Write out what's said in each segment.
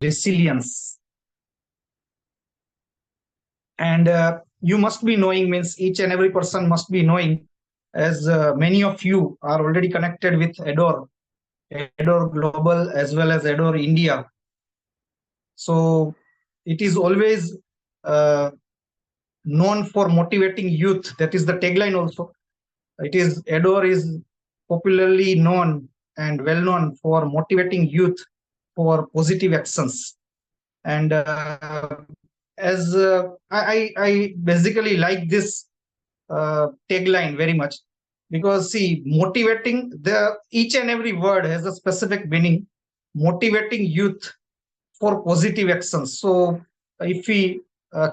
resilience. And you must be knowing, means each and every person must be knowing, as many of you are already connected with Adore Global as well as Adore India. So it is always uh, known for motivating youth. That is the tagline also. It is Adore is popularly known and well known for motivating youth for positive actions. And as I basically like this tagline very much, because see, motivating, the each and every word has a specific meaning. Motivating youth for positive actions. So if we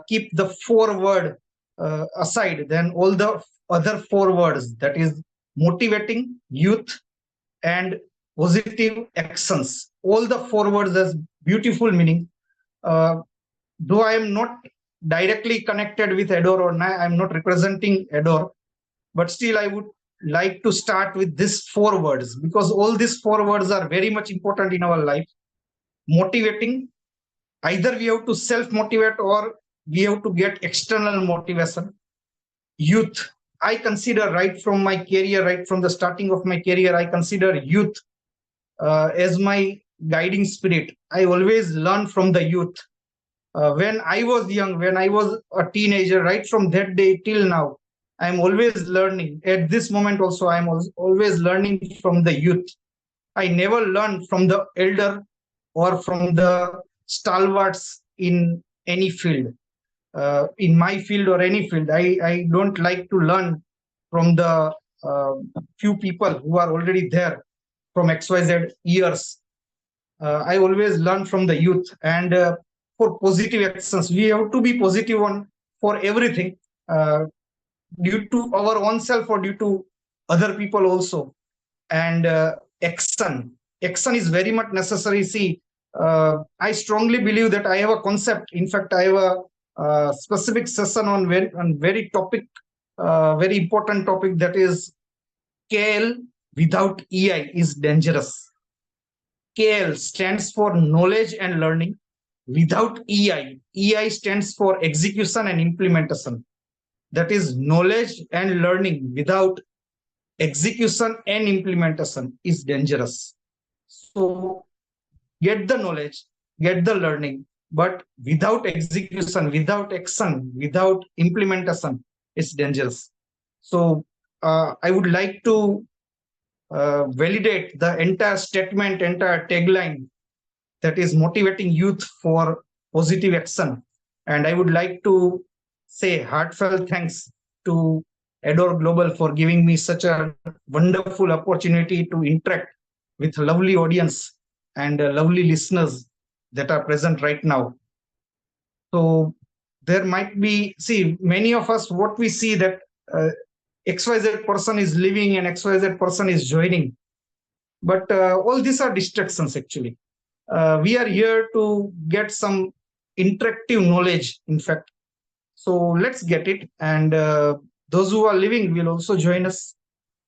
keep the four word aside, then all the other four words, that is motivating youth and positive actions, all the four words has beautiful meaning. uh, though I am not directly connected with Adore, or I'm not representing Adore, but still I would like to start with these four words, because all these four words are very much important in our life. Motivating, either we have to self motivate or we have to get external motivation. Youth, I consider right from my career, right from the starting of my career, I consider youth as my guiding spirit. I always learn from the youth. When I was young, when I was a teenager, right from that day till now, I'm always learning. At this moment also, I'm always learning from the youth. I never learn from the elder or from the stalwarts in any field, in my field or any field. I don't like to learn from the uh, few people who are already there from XYZ years. I always learn from the youth. And for positive actions, we have to be positive on for everything, uh, due to our own self or due to other people also. And action is very much necessary. See, I strongly believe that I have a concept. In fact, I have a specific session on very topic, very important topic, that is KL without EI is dangerous. KL stands for knowledge and learning. Without EI stands for execution and implementation. That is, knowledge and learning without execution and implementation is dangerous. So get the knowledge, get the learning, but without execution, without action, without implementation, it's dangerous. So I would like to validate the entire statement, entire tagline, that is motivating youth for positive action. And I would like to say heartfelt thanks to Adore Global for giving me such a wonderful opportunity to interact with lovely audience and lovely listeners that are present right now. So there might be, see, many of us, what we see that XYZ person is leaving and XYZ person is joining. But all these are distractions actually. We are here to get some interactive knowledge, in fact. So let's get it. And those who are living will also join us.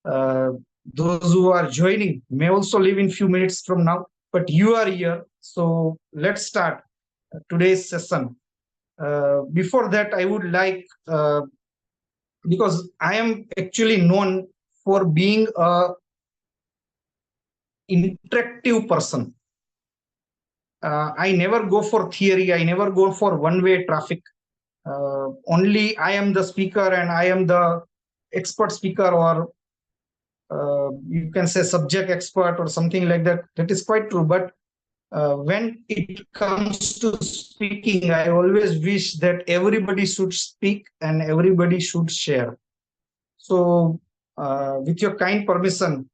Those who are joining may also leave in few minutes from now, but you are here. So let's start today's session. Before that, I would like, because I am actually known for being a interactive person. I never go for theory. I never go for one-way traffic. Only I am the speaker and I am the expert speaker, or you can say subject expert or something like that. That is quite true. But when it comes to speaking, I always wish that everybody should speak and everybody should share. So with your kind permission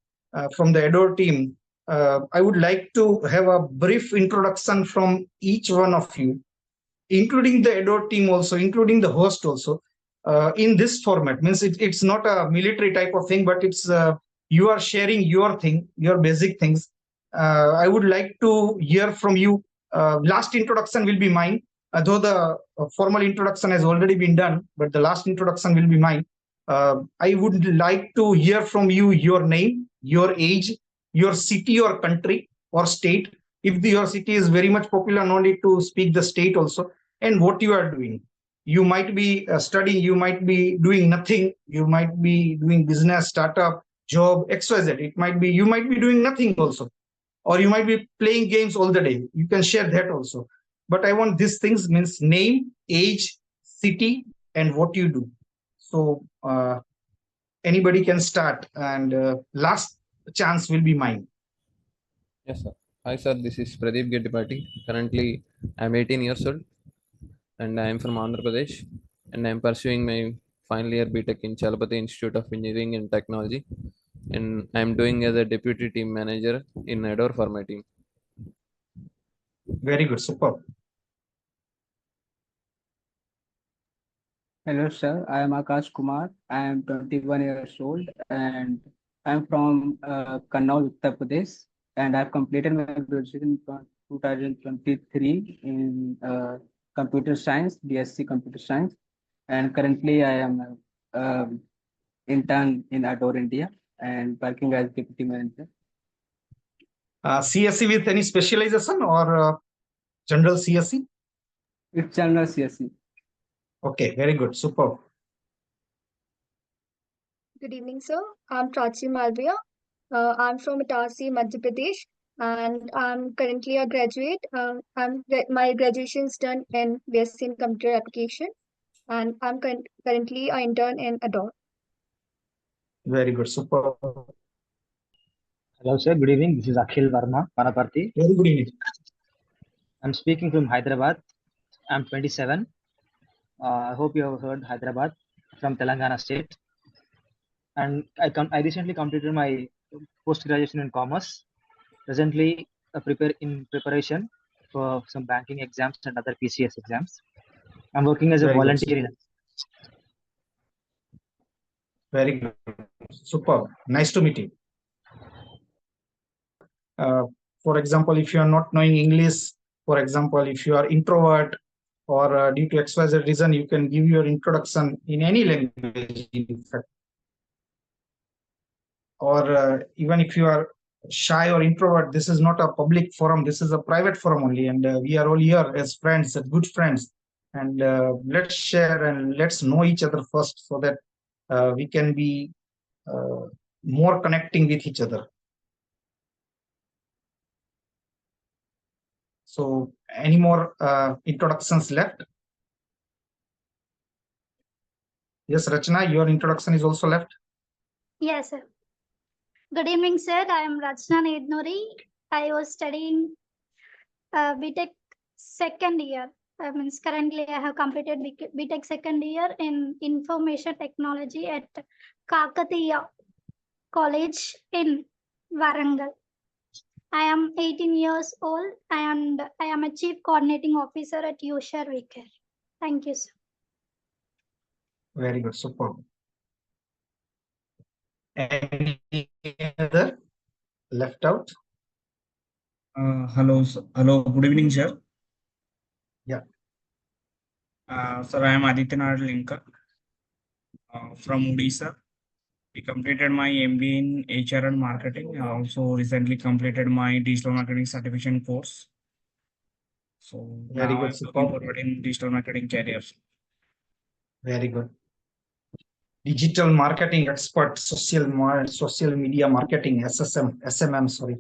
from the Adore team, I would like to have a brief introduction from each one of you, including the Adore team also, including the host also, in this format. Means it's not a military type of thing, but it's you are sharing your thing, your basic things. I would like to hear from you. Last introduction will be mine, though the formal introduction has already been done, but the last introduction will be mine. I would like to hear from you your name, your age, your city or country or state, If your city is very much popular, no need to speak the state also, and what you are doing. You might be studying, you might be doing nothing, you might be doing business, startup, job, XYZ. It might be, you might be doing nothing also, or you might be playing games all the day. You can share that also. But I want these things, means name, age, city, and what you do. So anybody can start, and last chance will be mine. Yes, sir. Hi, sir. This is Pradeep Gettipati. Currently, I'm 18 years old and I'm from Andhra Pradesh. And I'm pursuing my final year BTech in Chalapati Institute of Engineering and Technology. And I'm doing as a deputy team manager in Adore for my team. Very good, superb. Hello, sir. I am Akash Kumar. I am 21 years old and I'm from Kannauj, Uttar Pradesh. And I've completed my graduation in 2023 in computer science, BSc Computer Science. And currently, I am an intern in Adore India and working as deputy manager. CSE with any specialization, or general CSE? It's general CSE. Okay, very good, superb. Good evening, sir. I'm Prachi Malviya. I'm from Itarsi, Madhya Pradesh, and I'm currently a graduate. My graduation is done in BSc in Computer Application, and I'm currently an intern in Adore. Very good, superb. Hello, sir. Good evening. This is Akhil Verma, Manaparthi. Very good evening. I'm speaking from Hyderabad. I'm 27. I hope you have heard Hyderabad from Telangana state. And I recently completed my post graduation in commerce. Presently, preparation for some banking exams and other PCS exams. I'm working as a Very good. volunteer. Very good, superb. Nice to meet you. For example, if you are not knowing English, for example, if you are introvert, or due to XYZ reason, you can give your introduction in any language, in fact. Or even if you are shy or introvert, this is not a public forum, this is a private forum only, and we are all here as friends, as good friends, and let's share and let's know each other first, so that we can be more connecting with each other. So any more introductions left? Yes, Rachna, your introduction is also left. Yes, sir. Good evening, sir. I am Rachna Nednuri. I was studying BTech second year. Means currently I have completed BTech second year in Information Technology at Kakatiya College in Warangal. I am 18 years old and I am a Chief Coordinating Officer at Ushar Vicar. Thank you, sir. Very good, superb. Any other left out? Hello, hello. Good evening, sir. Yeah. Sir, I am Adityanath Linka from Odisha. I completed my MBA in HR and marketing. I also recently completed my digital marketing certification course. So very now good, I'm looking forward in digital marketing careers. Very good. Digital marketing expert, social media marketing, SMM, sorry.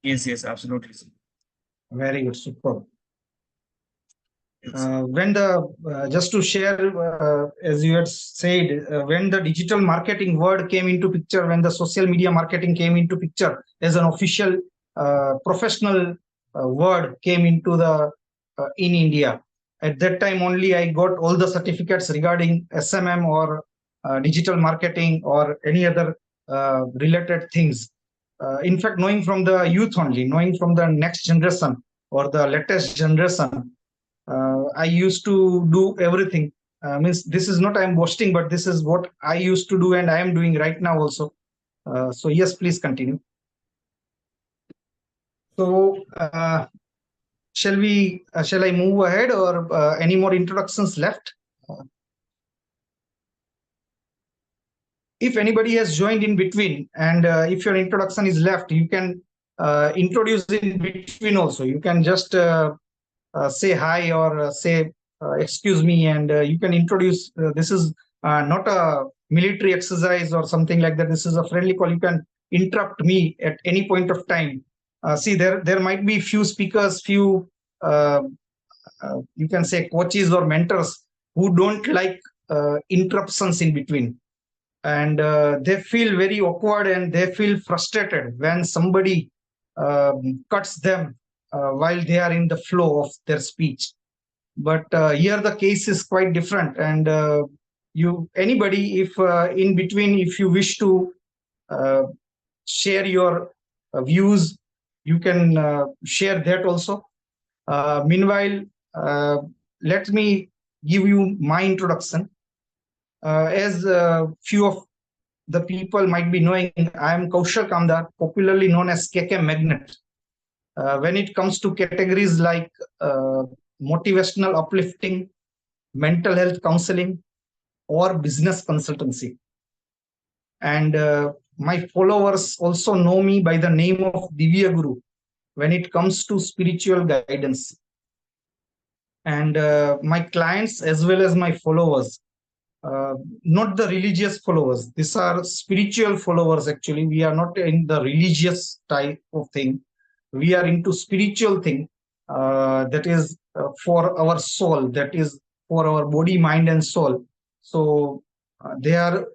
Yes, absolutely. Very good, superb. When the just to share, as you had said, when the digital marketing word came into picture, when the social media marketing came into picture as an official professional word came into the in India, at that time only I got all the certificates regarding SMM or digital marketing or any other related things. In fact, knowing from the youth only, knowing from the next generation or the latest generation, I used to do everything. Means this is not I'm boasting, but this is what I used to do and I am doing right now also. So yes, please continue. So shall I move ahead, or any more introductions left? If anybody has joined in between, and if your introduction is left, you can introduce in between also. You can just say hi or say excuse me, and you can introduce. This is not a military exercise or something like that. This is a friendly call. You can interrupt me at any point of time. See, there might be few speakers, few you can say coaches or mentors who don't like interruptions in between, and they feel very awkward and they feel frustrated when somebody cuts them while they are in the flow of their speech. But here the case is quite different, and you anybody, if in between, if you wish to uh, share your views, you can share that also. Meanwhile, uh, let me give you my introduction. As few of the people might be knowing, I am Kaushal Kamdar, popularly known as KK Magnet. When it comes to categories like motivational uplifting, mental health counseling, or business consultancy. And my followers also know me by the name of Divya Guru when it comes to spiritual guidance. And my clients as well as my followers, not the religious followers, these are spiritual followers. Actually, we are not in the religious type of thing. We are into spiritual thing, that is for our soul, that is for our body, mind, and soul. So they are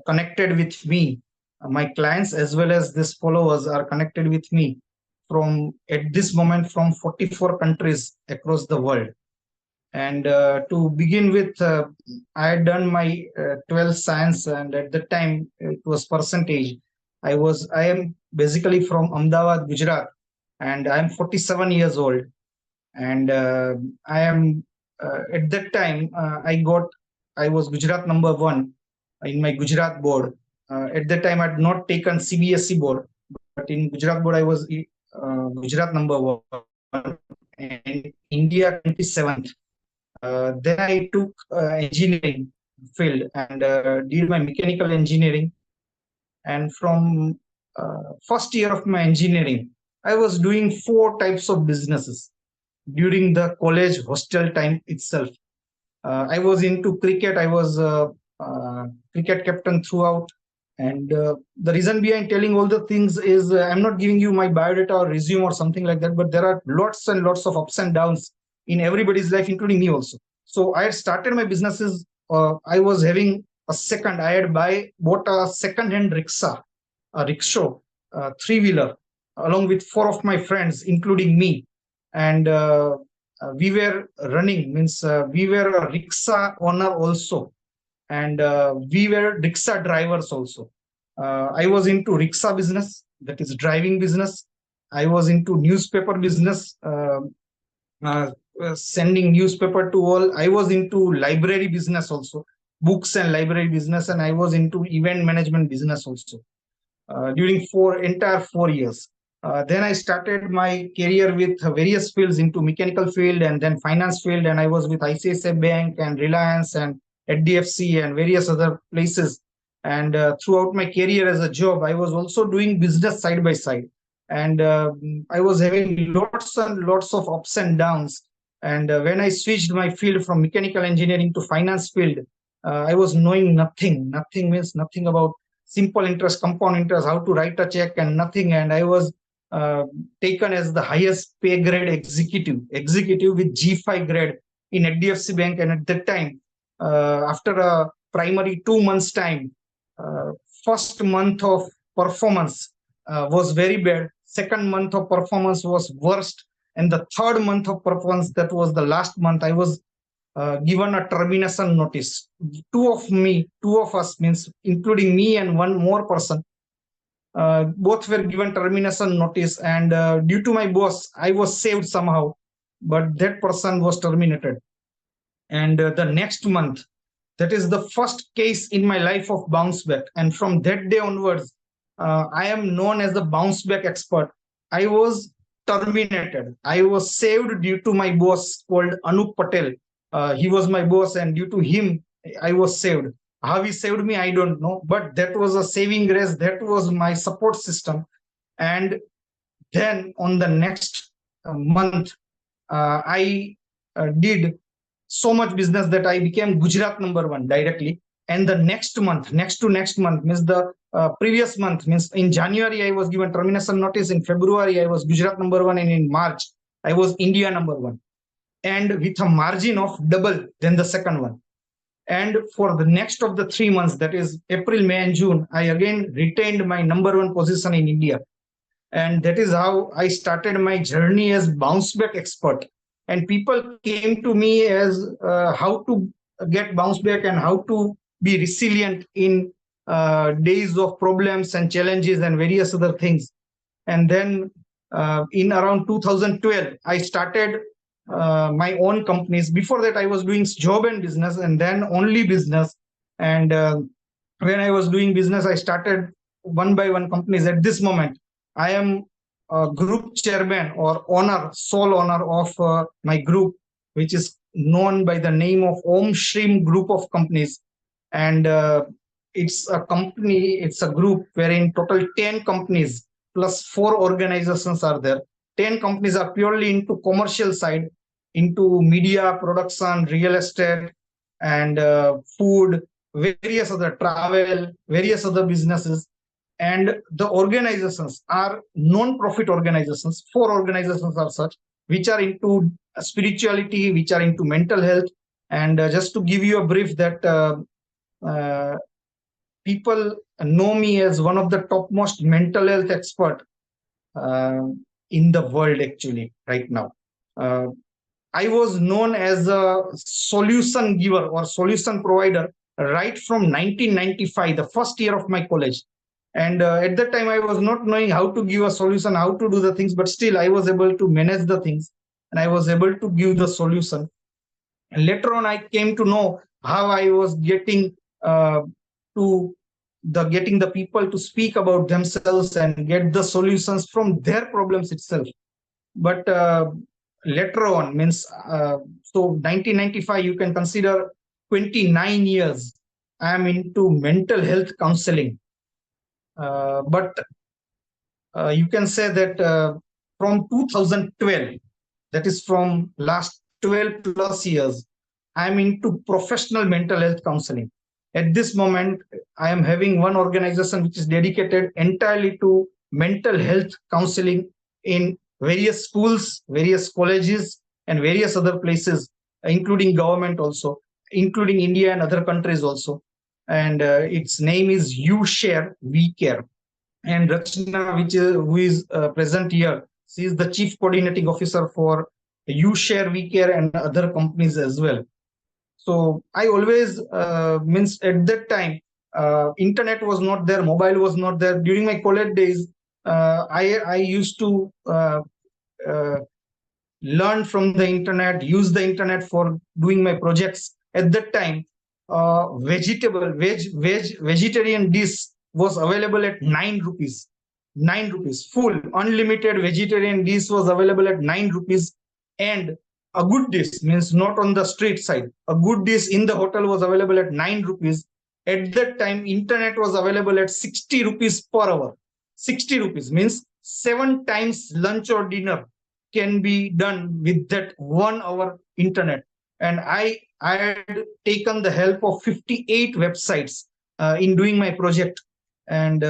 connected with me. My clients as well as these followers are connected with me from at this moment from 44 countries across the world. And to begin with, I had done my 12th science, and at the time it was percentage. I am basically from Ahmedabad, Gujarat, and I am 47 years old. And I am at that time I was Gujarat number one in my Gujarat board. At that time, I had not taken CBSE board, but in Gujarat board I was Gujarat number one, and India 27th. Then I took engineering field and did my mechanical engineering. And from first year of my engineering, I was doing 4 types of businesses during the college hostel time itself. I was into cricket. I was cricket captain throughout. And the reason behind telling all the things is I'm not giving you my biodata or resume or something like that, but there are lots and lots of ups and downs in everybody's life, including me also. So I had started my businesses. I was having I had bought a second-hand rickshaw, a rickshaw, three-wheeler, along with 4 of my friends, including me. And we were running, means we were a rickshaw owner also, and we were rickshaw drivers also. I was into rickshaw business, that is driving business. I was into newspaper business, sending newspaper to all. I was into library business also, books and library business, and I was into event management business also during entire 4 years. Then I started my career with various fields into mechanical field and then finance field, and I was with ICICI Bank and Reliance and HDFC and various other places. And throughout my career as a job, I was also doing business side by side, and I was having lots and lots of ups and downs. And when I switched my field from mechanical engineering to finance field, I was knowing nothing. Nothing means nothing about simple interest, compound interest, how to write a check, and nothing. And I was taken as the highest pay grade executive with G5 grade in HDFC Bank. And at that time, after a primary 2 months time, first month of performance was very bad. Second month of performance was worst. And the third month of performance, that was the last month, I was given a termination notice. Two of us, means including me and one more person, both were given termination notice. And due to my boss, I was saved somehow, but that person was terminated. And the next month, that is the first case in my life of bounce back. And from that day onwards, I am known as the bounce back expert. I was terminated. I was saved due to my boss called Anup Patel. He was my boss, and due to him, I was saved. How he saved me, I don't know, but that was a saving grace. That was my support system. And then on the next month, I did so much business that I became Gujarat #1 directly. And the next month, next to next month, means the previous month, means in January, I was given termination notice. In February, I was Gujarat #1. And in March, I was India #1. And with a margin of double than the second one. And for the next of the 3 months, that is April, May, and June, I again retained my #1 position in India. And that is how I started my journey as bounce back expert. And people came to me as how to get bounce back and how to be resilient in days of problems and challenges and various other things. And then in around 2012, I started my own companies. Before that, I was doing job and business, and then only business. And when I was doing business, I started one by one companies. At this moment, I am a group chairman or owner, sole owner of my group, which is known by the name of Om Shrim Group of Companies. And it's a company, it's a group wherein total 10 companies plus 4 organizations are there. 10 companies are purely into commercial side, into media, production, real estate, and food, various other travel, various other businesses. And the organizations are non-profit organizations. 4 organizations are such, which are into spirituality, which are into mental health. And just to give you a brief that people know me as one of the topmost mental health expert in the world actually right now. I was known as a solution giver or solution provider right from 1995, the first year of my college. And at that time, I was not knowing how to give a solution, how to do the things, but still I was able to manage the things and I was able to give the solution. And later on, I came to know how I was getting getting the people to speak about themselves and get the solutions from their problems itself. But later on, means so 1995, you can consider 29 years I am into mental health counseling. But you can say that from 2012, that is from last 12 plus years, I am into professional mental health counseling. At this moment, I am having one organization which is dedicated entirely to mental health counseling in various schools, various colleges, and various other places, including government also, including India and other countries also. And its name is You Share, We Care. And Rachna, who is present here, she is the Chief Coordinating Officer for You Share, We Care and other companies as well. So I always means at that time, internet was not there, mobile was not there. During my college days, I used to learn from the internet, use the internet for doing my projects. At that time, vegetarian dish was available at 9 rupees. 9 rupees, full unlimited vegetarian dish was available at 9 rupees. And a good dish, means not on the street side, a good dish in the hotel was available at 9 rupees. At that time, internet was available at 60 rupees per hour. 60 rupees means 7 times lunch or dinner can be done with that 1 hour internet. And I had taken the help of 58 websites in doing my project, and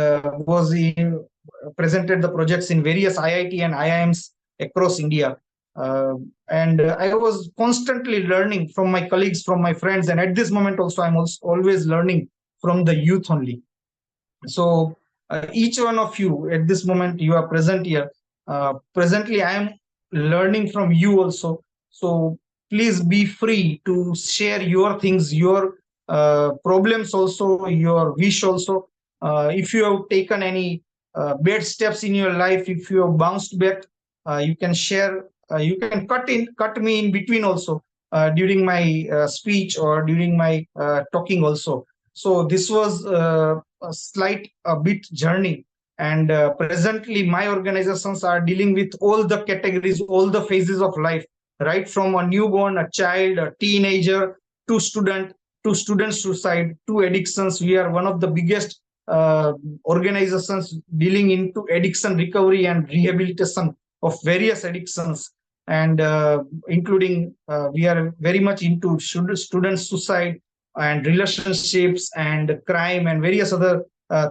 presented the projects in various IIT and IIMs across India. And I was constantly learning from my colleagues, from my friends, and at this moment also I'm always learning from the youth only. So each one of you at this moment, you are present here. Presently, I am learning from you also. So please be free to share your things, your problems also, your wish also. If you have taken any bad steps in your life, if you have bounced back, you can share. You can cut me in between also during my speech or during my talking also. So this was a bit journey. And presently, my organizations are dealing with all the categories, all the phases of life, right from a newborn, a child, a teenager, to student suicide, to addictions. We are one of the biggest organizations dealing into addiction recovery and rehabilitation of various addictions, and including we are very much into student suicide and relationships and crime and various other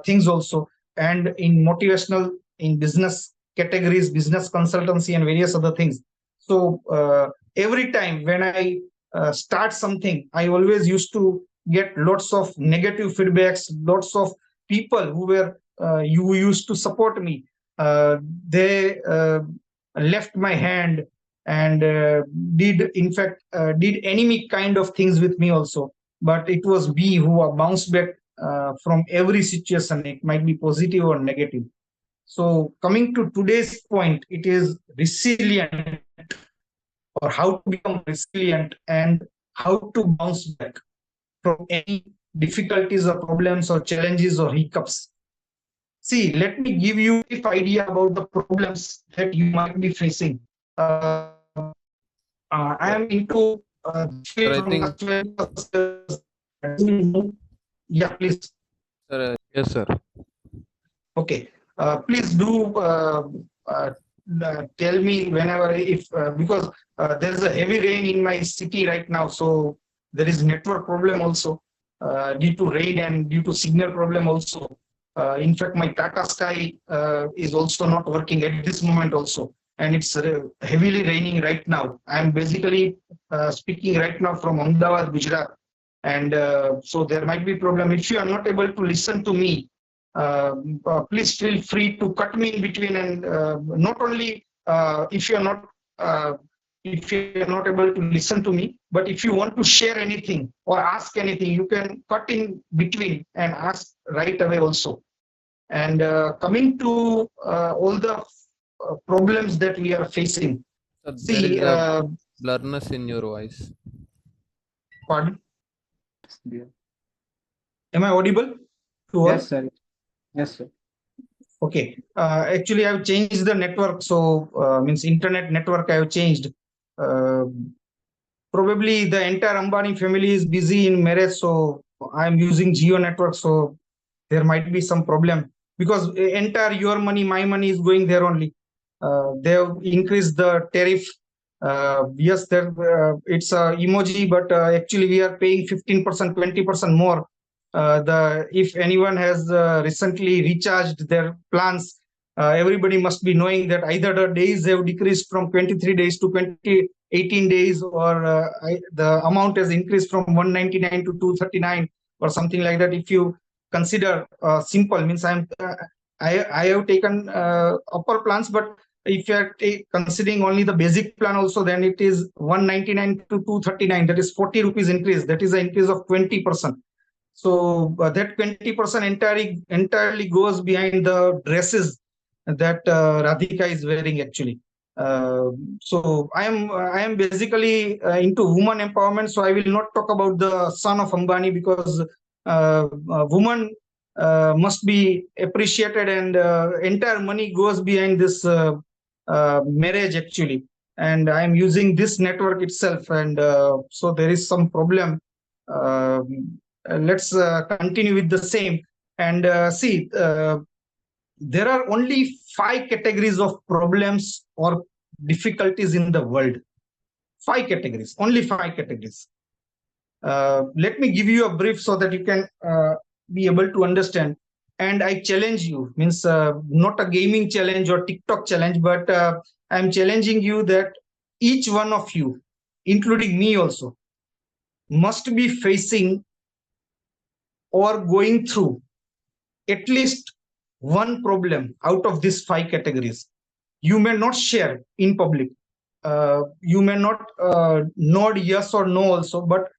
things also, and in motivational, in business categories, business consultancy and various other things. So every time when I start something, I always used to get lots of negative feedbacks, lots of people who were you used to support me. They left my hand and did in fact did enemy kind of things with me also. But it was me who bounced back from every situation. It might be positive or negative. So coming to today's point, it is resilient, or how to become resilient and how to bounce back from any difficulties or problems or challenges or hiccups. See, let me give you a brief idea about the problems that you might be facing. I am into this Sir, field I from think, last 12 years. Yeah, please. sir, yes, sir. Okay. Please do tell me whenever, if because there is a heavy rain in my city right now, so there is network problem also due to rain and due to signal problem also. In fact, my Tata Sky is also not working at this moment also, and it's heavily raining right now. I'm basically speaking right now from Ahmedabad, Gujarat, and so there might be problem. If you are not able to listen to me, please feel free to cut me in between, and not only if you are not able to listen to me, but if you want to share anything or ask anything, you can cut in between and ask right away also. And coming to all the problems that we are facing, Sir, there see, is a blurriness in your voice. pardon, Yeah. am I audible to all? Yes, sir. Yes, sir. Okay. Actually, I've changed the network. So, means internet network I've changed. Uh, Probably the entire Ambani family is busy in marriage. So, I'm using Geo network. So, there might be some problem because entire your money, my money is going there only. They have increased the tariff. Yes, there it's a emoji, but actually we are paying 15%, 20% more. The if anyone has recently recharged their plans, everybody must be knowing that either the days have decreased from 23 days to 18 days, or the amount has increased from 199 to 239 or something like that. If you consider simple, means I have taken upper plans, but if you are considering only the basic plan also, then it is 199 to 239. That is 40 rupees increase. That is an increase of 20%. So that 20% entirely goes behind the dresses that Radhika is wearing actually. So I am basically into woman empowerment. So I will not talk about the son of Ambani, because woman must be appreciated, and entire money goes behind this marriage actually. And I am using this network itself, and so there is some problem. Let's continue with the same. And see, there are only 5 categories of problems or difficulties in the world. 5 categories, only 5 categories. Let me give you a brief so that you can be able to understand. And I challenge you, means not a gaming challenge or TikTok challenge, but I'm challenging you that each one of you, including me also, must be facing or going through at least one problem out of these 5 categories. You may not share in public. You may not nod yes or no also, but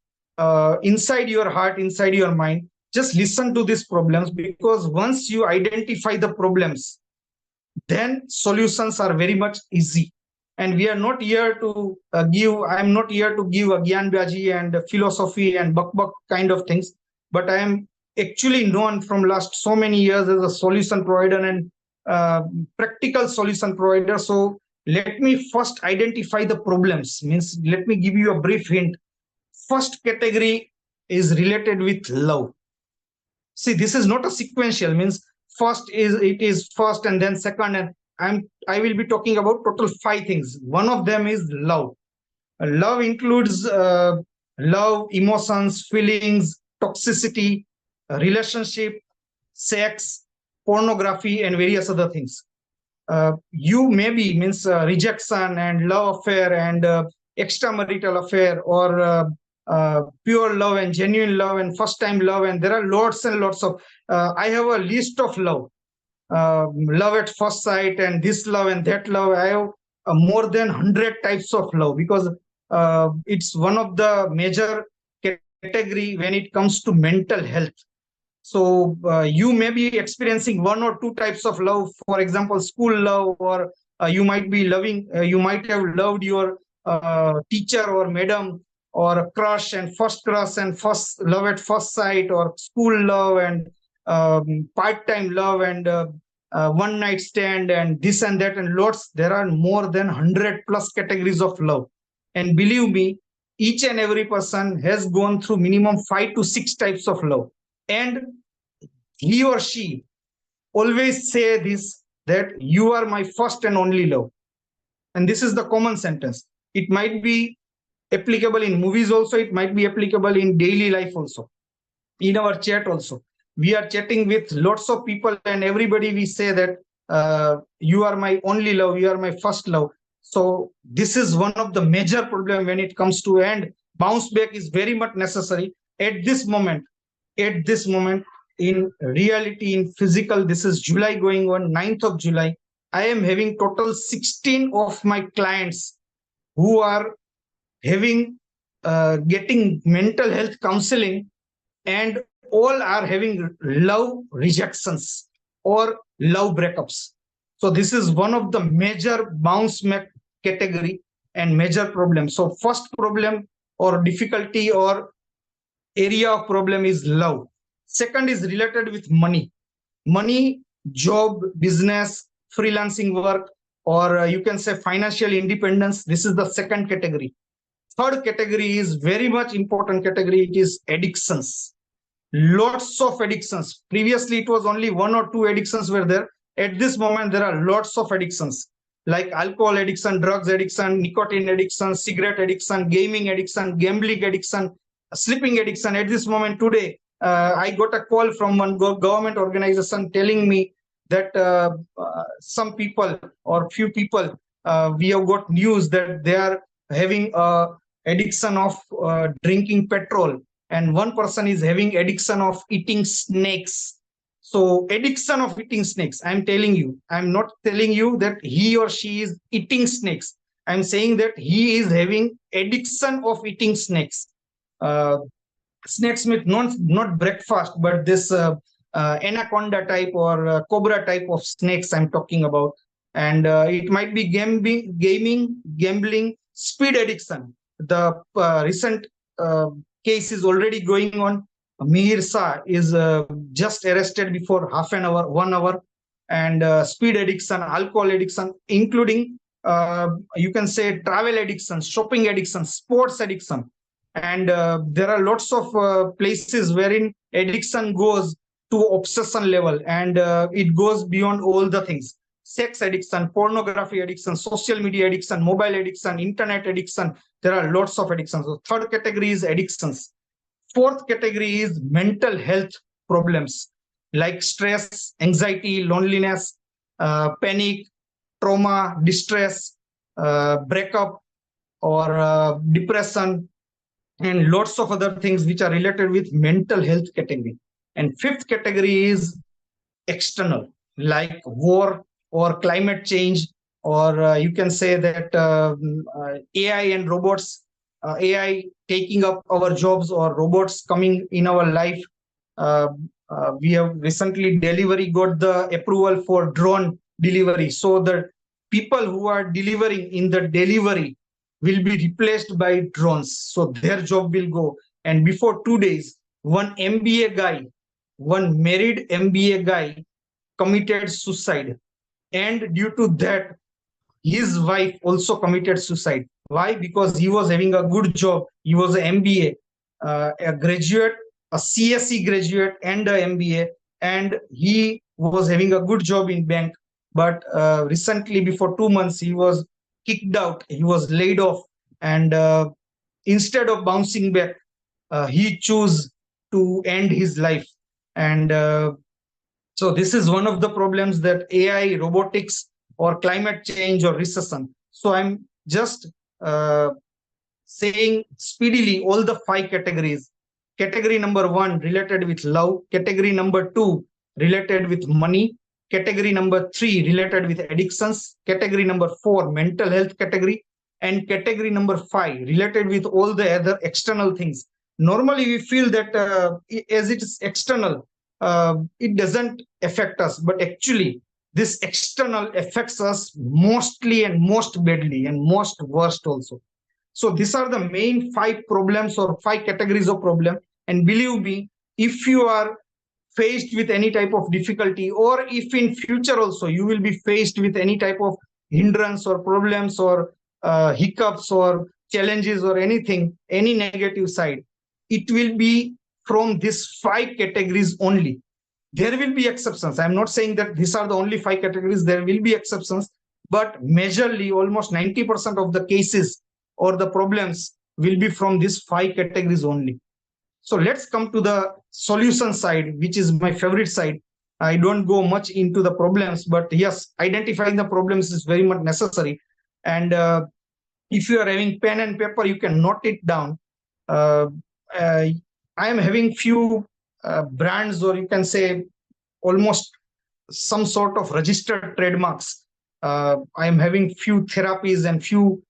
inside your heart, inside your mind, just listen to these problems, because once you identify the problems, then solutions are very much easy. And we are not here to I'm not here to give a Gyanbaji and philosophy and buck kind of things, but I am actually known from last so many years as a solution provider and practical solution provider. So let me first identify the problems, means let me give you a brief hint. First category is related with love. See, this is not a sequential, means it is first and then second, and I will be talking about total 5 things. One of them is love. Love includes love, emotions, feelings, toxicity, relationship, sex, pornography, and various other things. You maybe means rejection and love affair and extramarital affair, or pure love and genuine love and first time love, and there are lots and lots of I have a list of love at first sight, and this love and that love. I have more than 100 types of love, because it's one of the major category when it comes to mental health. So you may be experiencing 1 or 2 types of love, for example, school love, or you might be loving, you might have loved your teacher or madam, or a crush and first love at first sight, or school love and part-time love, and one night stand, and this and that, and lots. There are more than 100 plus categories of love. And believe me, each and every person has gone through minimum 5 to 6 types of love. And he or she always say this, that you are my first and only love. And this is the common sentence. It might be applicable in movies also, it might be applicable in daily life also, in our chat also. We are chatting with lots of people, and everybody we say that you are my only love, you are my first love. So this is one of the major problem when it comes to, and bounce back is very much necessary at this moment. In reality, in physical, this is July going on, 9th of July. I am having total 16 of my clients who are having getting mental health counseling, and all are having love rejections or love breakups. So this is one of the major bounce back category and major problem. So first problem or difficulty or area of problem is love. Second is related with money, job, business, freelancing work, or you can say financial independence. This is the second category. Third category is very much important category. It is addictions. Lots of addictions. Previously, it was only 1 or 2 addictions were there. At this moment, there are lots of addictions, like alcohol addiction, drugs addiction, nicotine addiction, cigarette addiction, gaming addiction, gambling addiction, sleeping addiction. At this moment today, I got a call from one government organization telling me that some people or few people, we have got news that they are having addiction of drinking petrol, and one person is having addiction of eating snakes. So addiction of eating snakes, I'm telling you, I'm not telling you that he or she is eating snakes. I'm saying that he is having addiction of eating snakes. Snakes meat, not breakfast, but this anaconda type or cobra type of snakes I'm talking about. And it might be gambling, speed addiction. The recent case is already going on. Mihir Shah is just arrested before half an hour, 1 hour. And speed addiction, alcohol addiction, including you can say travel addiction, shopping addiction, sports addiction. And there are lots of places wherein addiction goes to obsession level, and it goes beyond all the things. Sex addiction, pornography addiction, social media addiction, mobile addiction, internet addiction. There are lots of addictions. So third category is addictions. Fourth category is mental health problems like stress, anxiety, loneliness, panic, trauma, distress, breakup, or depression, and lots of other things which are related with mental health category. And fifth category is external, like war or climate change, or you can say that AI and robots, AI taking up our jobs, or robots coming in our life. We have recently got the approval for drone delivery, so the people who are delivering in the delivery will be replaced by drones, so their job will go. And before 2 days, one married MBA guy committed suicide, and due to that, his wife also committed suicide. Why? Because he was having a good job. He was an MBA, a graduate, a CSE graduate and a MBA, and he was having a good job in bank. But recently, before 2 months, he was kicked out. He was laid off, and instead of bouncing back, he chose to end his life. And so this is one of the problems that AI, robotics, or climate change or recession. So I'm just saying speedily all the 5 categories. Category number 1 related with love. Category number 2 related with money. Category number 3 related with addictions. Category number 4 mental health category. And category number 5 related with all the other external things. Normally we feel that as it is external, it doesn't affect us, but actually this external affects us mostly and most badly and most worst also. So these are the main 5 problems or 5 categories of problem. And believe me, if you are faced with any type of difficulty, or if in future also you will be faced with any type of hindrance or problems or hiccups or challenges or anything, any negative side, it will be from these 5 categories only. There will be exceptions. I'm not saying that these are the only 5 categories. There will be exceptions, but majorly almost 90% of the cases or the problems will be from these 5 categories only. So let's come to the solution side, which is my favorite side. I don't go much into the problems, but yes, identifying the problems is very much necessary. And if you are having pen and paper, you can note it down. I am having few brands, or you can say almost some sort of registered trademarks. I am having few therapies and few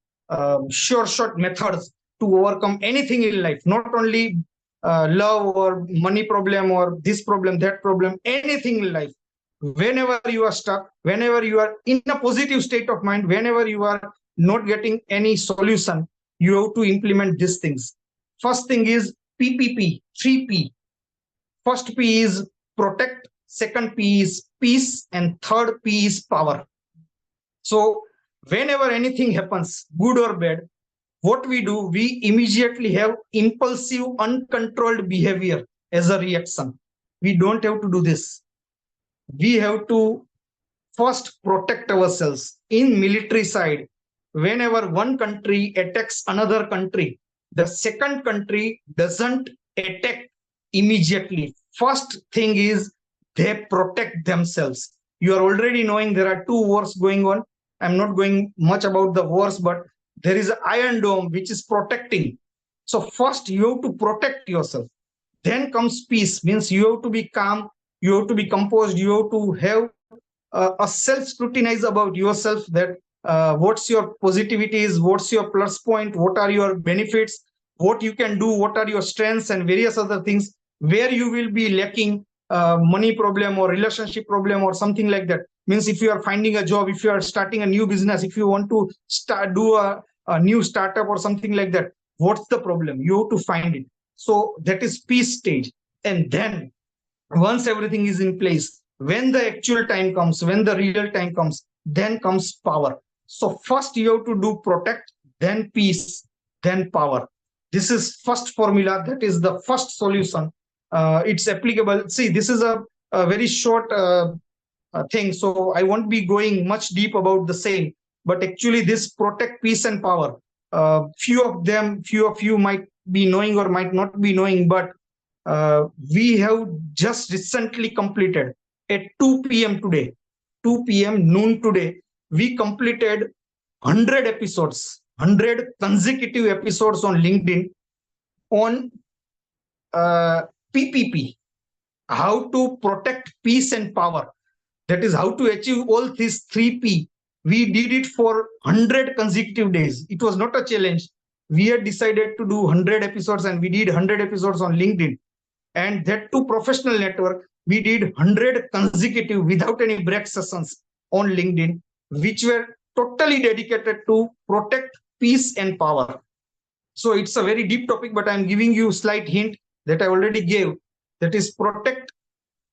sure shot methods to overcome anything in life, not only love or money problem or this problem, that problem, anything in life. Whenever you are stuck, whenever you are in a positive state of mind, whenever you are not getting any solution, you have to implement these things. First thing is PPP, 3P. First P is protect, second P is peace, and third P is power. So whenever anything happens, good or bad, what we do, we immediately have impulsive, uncontrolled behavior as a reaction. We don't have to do this. We have to first protect ourselves. In military side, whenever one country attacks another country, the second country doesn't attack immediately. First thing is they protect themselves. You are already knowing there are 2 wars going on. I'm not going much about the wars, but there is an Iron Dome which is protecting. So first you have to protect yourself. Then comes peace, means you have to be calm, you have to be composed, you have to have a self-scrutinize about yourself, that what's your positivities, what's your plus point, what are your benefits, what you can do, what are your strengths, and various other things, where you will be lacking money problem or relationship problem or something like that. Means if you are finding a job, if you are starting a new business, if you want to do a new startup or something like that, what's the problem? You have to find it. So that is peace stage. And then once everything is in place, when the actual time comes, when the real time comes, then comes power. So first you have to do protect, then peace, then power. This is first formula. That is the first solution. It's applicable. See, this is a very short thing, so I won't be going much deep about the same. But actually, this protect, peace, and power. Few of you might be knowing or might not be knowing, but we have just recently completed at 2 p.m. today, 2 p.m. noon today, we completed 100 episodes, 100 consecutive episodes on LinkedIn on PPP, how to protect peace and power. That is how to achieve all these 3P. We did it for 100 consecutive days. It was not a challenge. We had decided to do 100 episodes, and we did 100 episodes on LinkedIn. And that too professional network, we did 100 consecutive without any break sessions on LinkedIn, which were totally dedicated to protect peace and power. So it's a very deep topic, but I'm giving you a slight hint that I already gave. That is protect,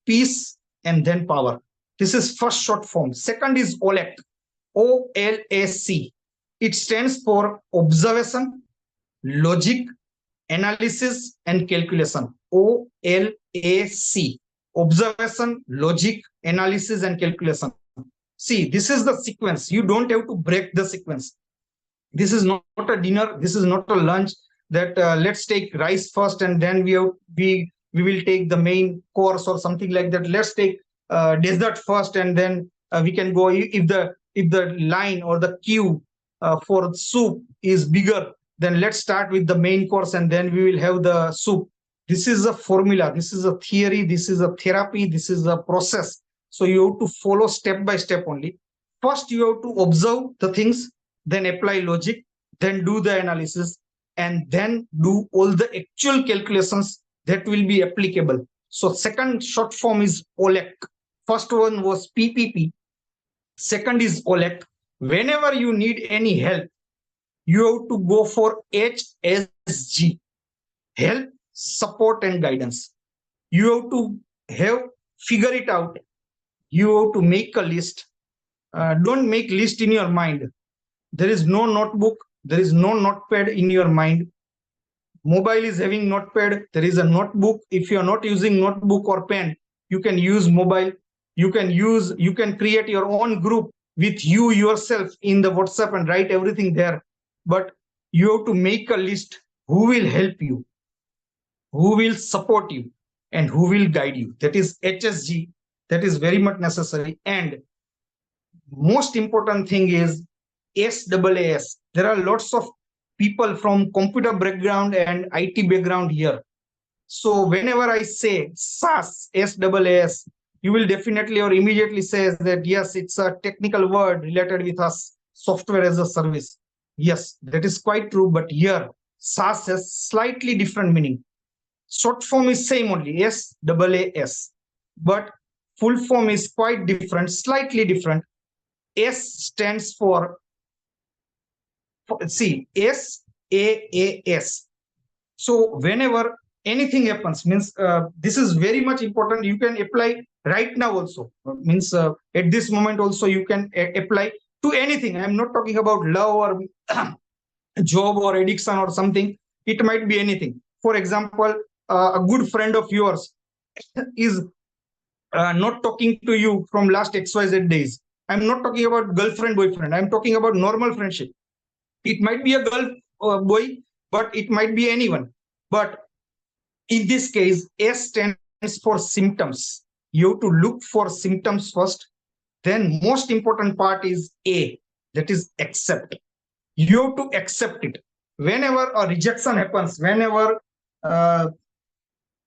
peace, and then power. This is first short form. Second is OLAC, OLAC. It stands for observation, logic, analysis and calculation. OLAC. Observation, logic, analysis, and calculation. See, this is the sequence. You don't have to break the sequence. This is not a dinner. This is not a lunch that let's take rice first and then we will take the main course or something like that. Let's take dessert first and then we can go. If the line or the queue for soup is bigger, then let's start with the main course and then we will have the soup. This is a formula. This is a theory. This is a therapy. This is a process. So you have to follow step by step only. First, you have to observe the things, then apply logic, then do the analysis, and then do all the actual calculations that will be applicable. So second short form is OLEC. First one was PPP. Second is OLEC. Whenever you need any help, you have to go for HSG. Help, support, and guidance. You have to figure it out. You have to make a list. Don't make list in your mind. There is no notebook. There is no notepad in your mind. Mobile is having notepad. There is a notebook. If you are not using notebook or pen, you can use mobile. You can create your own group with you yourself in the WhatsApp and write everything there. But you have to make a list. Who will help you? Who will support you? And who will guide you? That is HSG. That is very much necessary. And most important thing is SAAS. There are lots of people from computer background and IT background here. So whenever I say SaaS, SAAS, you will definitely or immediately say that yes, it's a technical word related with us, software as a service. Yes, that is quite true. But here, SaaS has slightly different meaning. Short form is same only, SAAS. But full form is quite different, slightly different. S stands for SAAS. So whenever anything happens, means this is very much important. You can apply right now also. Means at this moment also you can apply to anything. I'm not talking about love or job or addiction or something. It might be anything. For example, a good friend of yours is not talking to you from last XYZ days. I'm not talking about girlfriend, boyfriend. I'm talking about normal friendship. It might be a girl or boy, but it might be anyone. But in this case, S stands for symptoms. You have to look for symptoms first. Then most important part is A, that is accept. You have to accept it. Whenever a rejection happens, whenever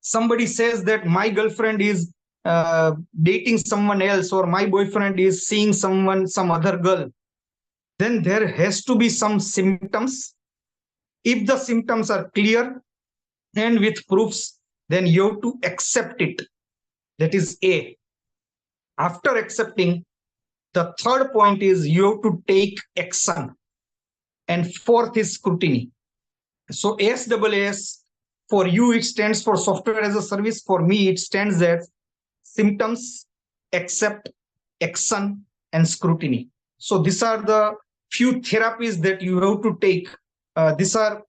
somebody says that my girlfriend is dating someone else or my boyfriend is seeing some other girl, then there has to be some symptoms. If the symptoms are clear and with proofs, then you have to accept it. That is A. After accepting, the third point is you have to take action. And fourth is scrutiny. So SAAS, for you, it stands for software as a service. For me, it stands as symptoms, accept, action, and scrutiny. So these are the few therapies that you have to take. These are,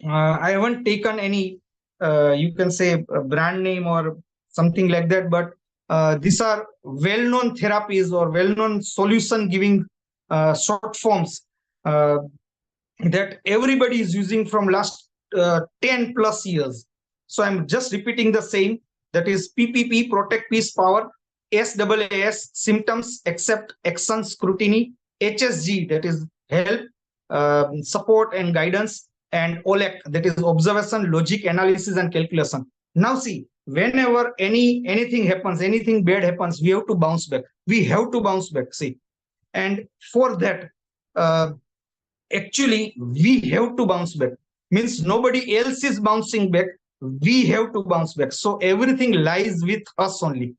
I haven't taken any, you can say brand name or something like that, but these are well-known therapies or well-known solution giving short forms that everybody is using from last 10 plus years. So I'm just repeating the same. That is PPP, protect, peace, power. SAAS, symptoms, accept, action, scrutiny. HSG, that is help, support and guidance. And OLEC, that is observation, logic, analysis, and calculation. Now see, whenever anything happens, anything bad happens, we have to bounce back. We have to bounce back, see. And for that, actually, we have to bounce back. Means nobody else is bouncing back. We have to bounce back. So everything lies with us only.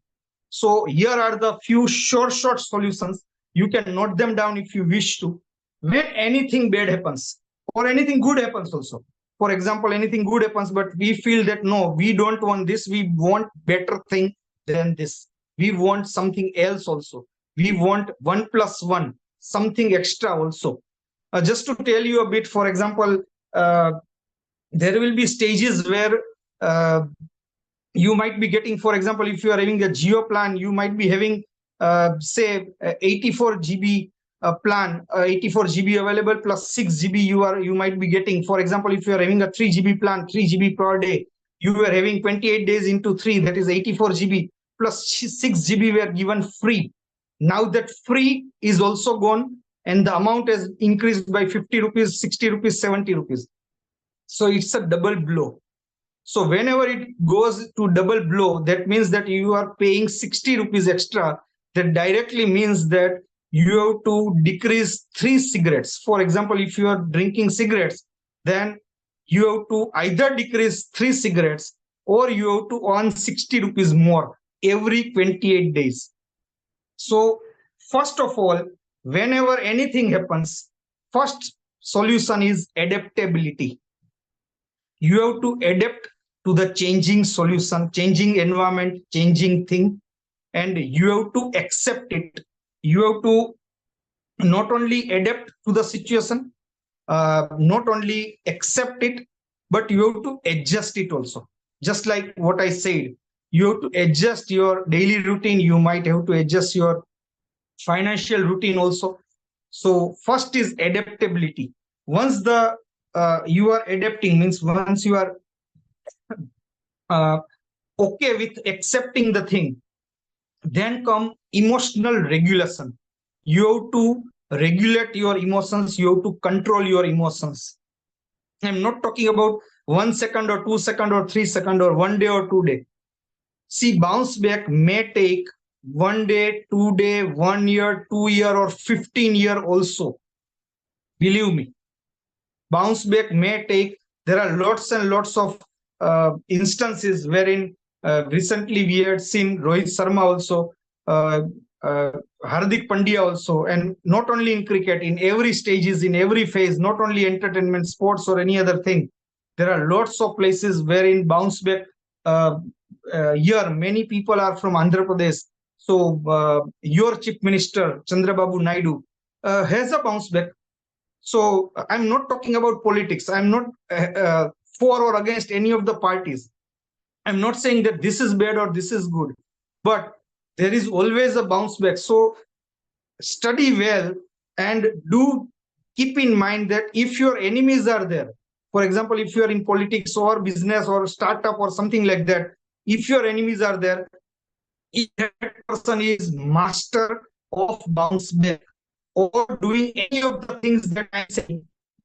So here are the few short solutions. You can note them down if you wish to. When anything bad happens or anything good happens also. For example, anything good happens, but we feel that no, we don't want this. We want better thing than this. We want something else also. We want 1+1, something extra also. Just to tell you a bit, for example, there will be stages where you might be getting, for example, if you are having a geo plan, you might be having say 84 GB plan, 84 GB available plus 6 GB you might be getting. For example, if you are having a 3 GB plan, 3 GB per day, you are having 28 days into 3, that is 84 GB plus 6 GB were given free. Now that free is also gone, and the amount has increased by 50 rupees, 60 rupees, 70 rupees. So it's a double blow. So whenever it goes to double blow, that means that you are paying 60 rupees extra. That directly means that you have to decrease 3 cigarettes. For example, if you are drinking cigarettes, then you have to either decrease 3 cigarettes or you have to earn 60 rupees more every 28 days. So first of all, whenever anything happens, first solution is adaptability. You have to adapt to the changing solution, changing environment, changing thing, and you have to accept it. You have to not only adapt to the situation, not only accept it, but you have to adjust it also. Just like what I said, you have to adjust your daily routine. You might have to adjust your financial routine also. So first is adaptability. Once the you are adapting, means once you are uh, okay with accepting the thing, then come emotional regulation. You have to regulate your emotions, you have to control your emotions. I'm not talking about 1 second or 2 second or 3 second or 1 day or 2 day. See, bounce back may take 1 day, 2 day, 1 year, 2 year, or 15 year also. Believe me, bounce back may take. There are lots and lots of instances wherein recently we had seen Rohit Sharma also, uh, uh, Hardik Pandya also, and not only in cricket, in every stages, in every phase, not only entertainment, sports, or any other thing. There are lots of places wherein bounce back. Here, many people are from Andhra Pradesh. So your Chief Minister Chandrababu Naidu has a bounce back. So I'm not talking about politics. I'm not for or against any of the parties. I'm not saying that this is bad or this is good, but there is always a bounce back. So study well and do keep in mind that if your enemies are there, for example, if you are in politics or business or startup or something like that, if your enemies are there, if that person is master of bounce back or doing any of the things that I'm saying,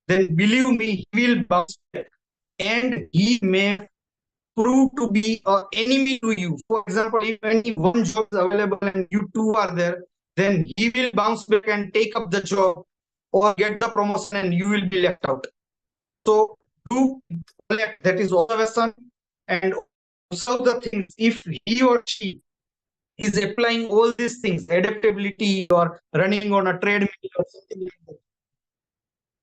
then believe me, he will bounce back and he may prove to be an enemy to you. For example, if any one job is available and you two are there, then he will bounce back and take up the job or get the promotion and you will be left out. So do collect, that is observation, and observe the things. If he or she is applying all these things, adaptability or running on a treadmill or something like that,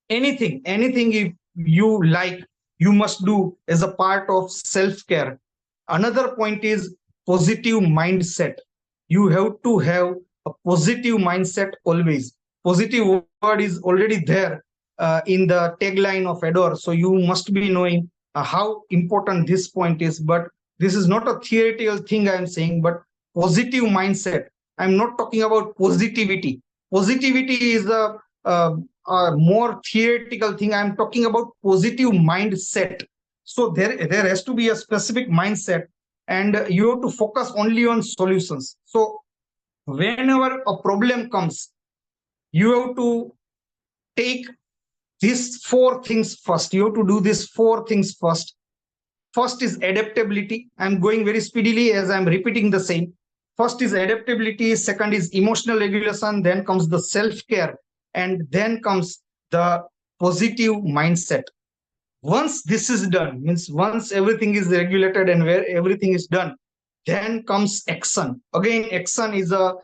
anything if you like, you must do as a part of self-care. Another point is positive mindset. You have to have a positive mindset always. Positive word is already there in the tagline of Adore, so you must be knowing how important this point is. But this is not a theoretical thing I am saying, but positive mindset. I'm not talking about positivity. Positivity is a more theoretical thing. I'm talking about positive mindset. So there has to be a specific mindset, and you have to focus only on solutions. So whenever a problem comes, you have to take these 4 things first. You have to do these 4 things first. First is adaptability. I'm going very speedily as I'm repeating the same. First is adaptability, second is emotional regulation, then comes the self-care, and then comes the positive mindset. Once this is done, means once everything is regulated and where everything is done, then comes action. Again, action is a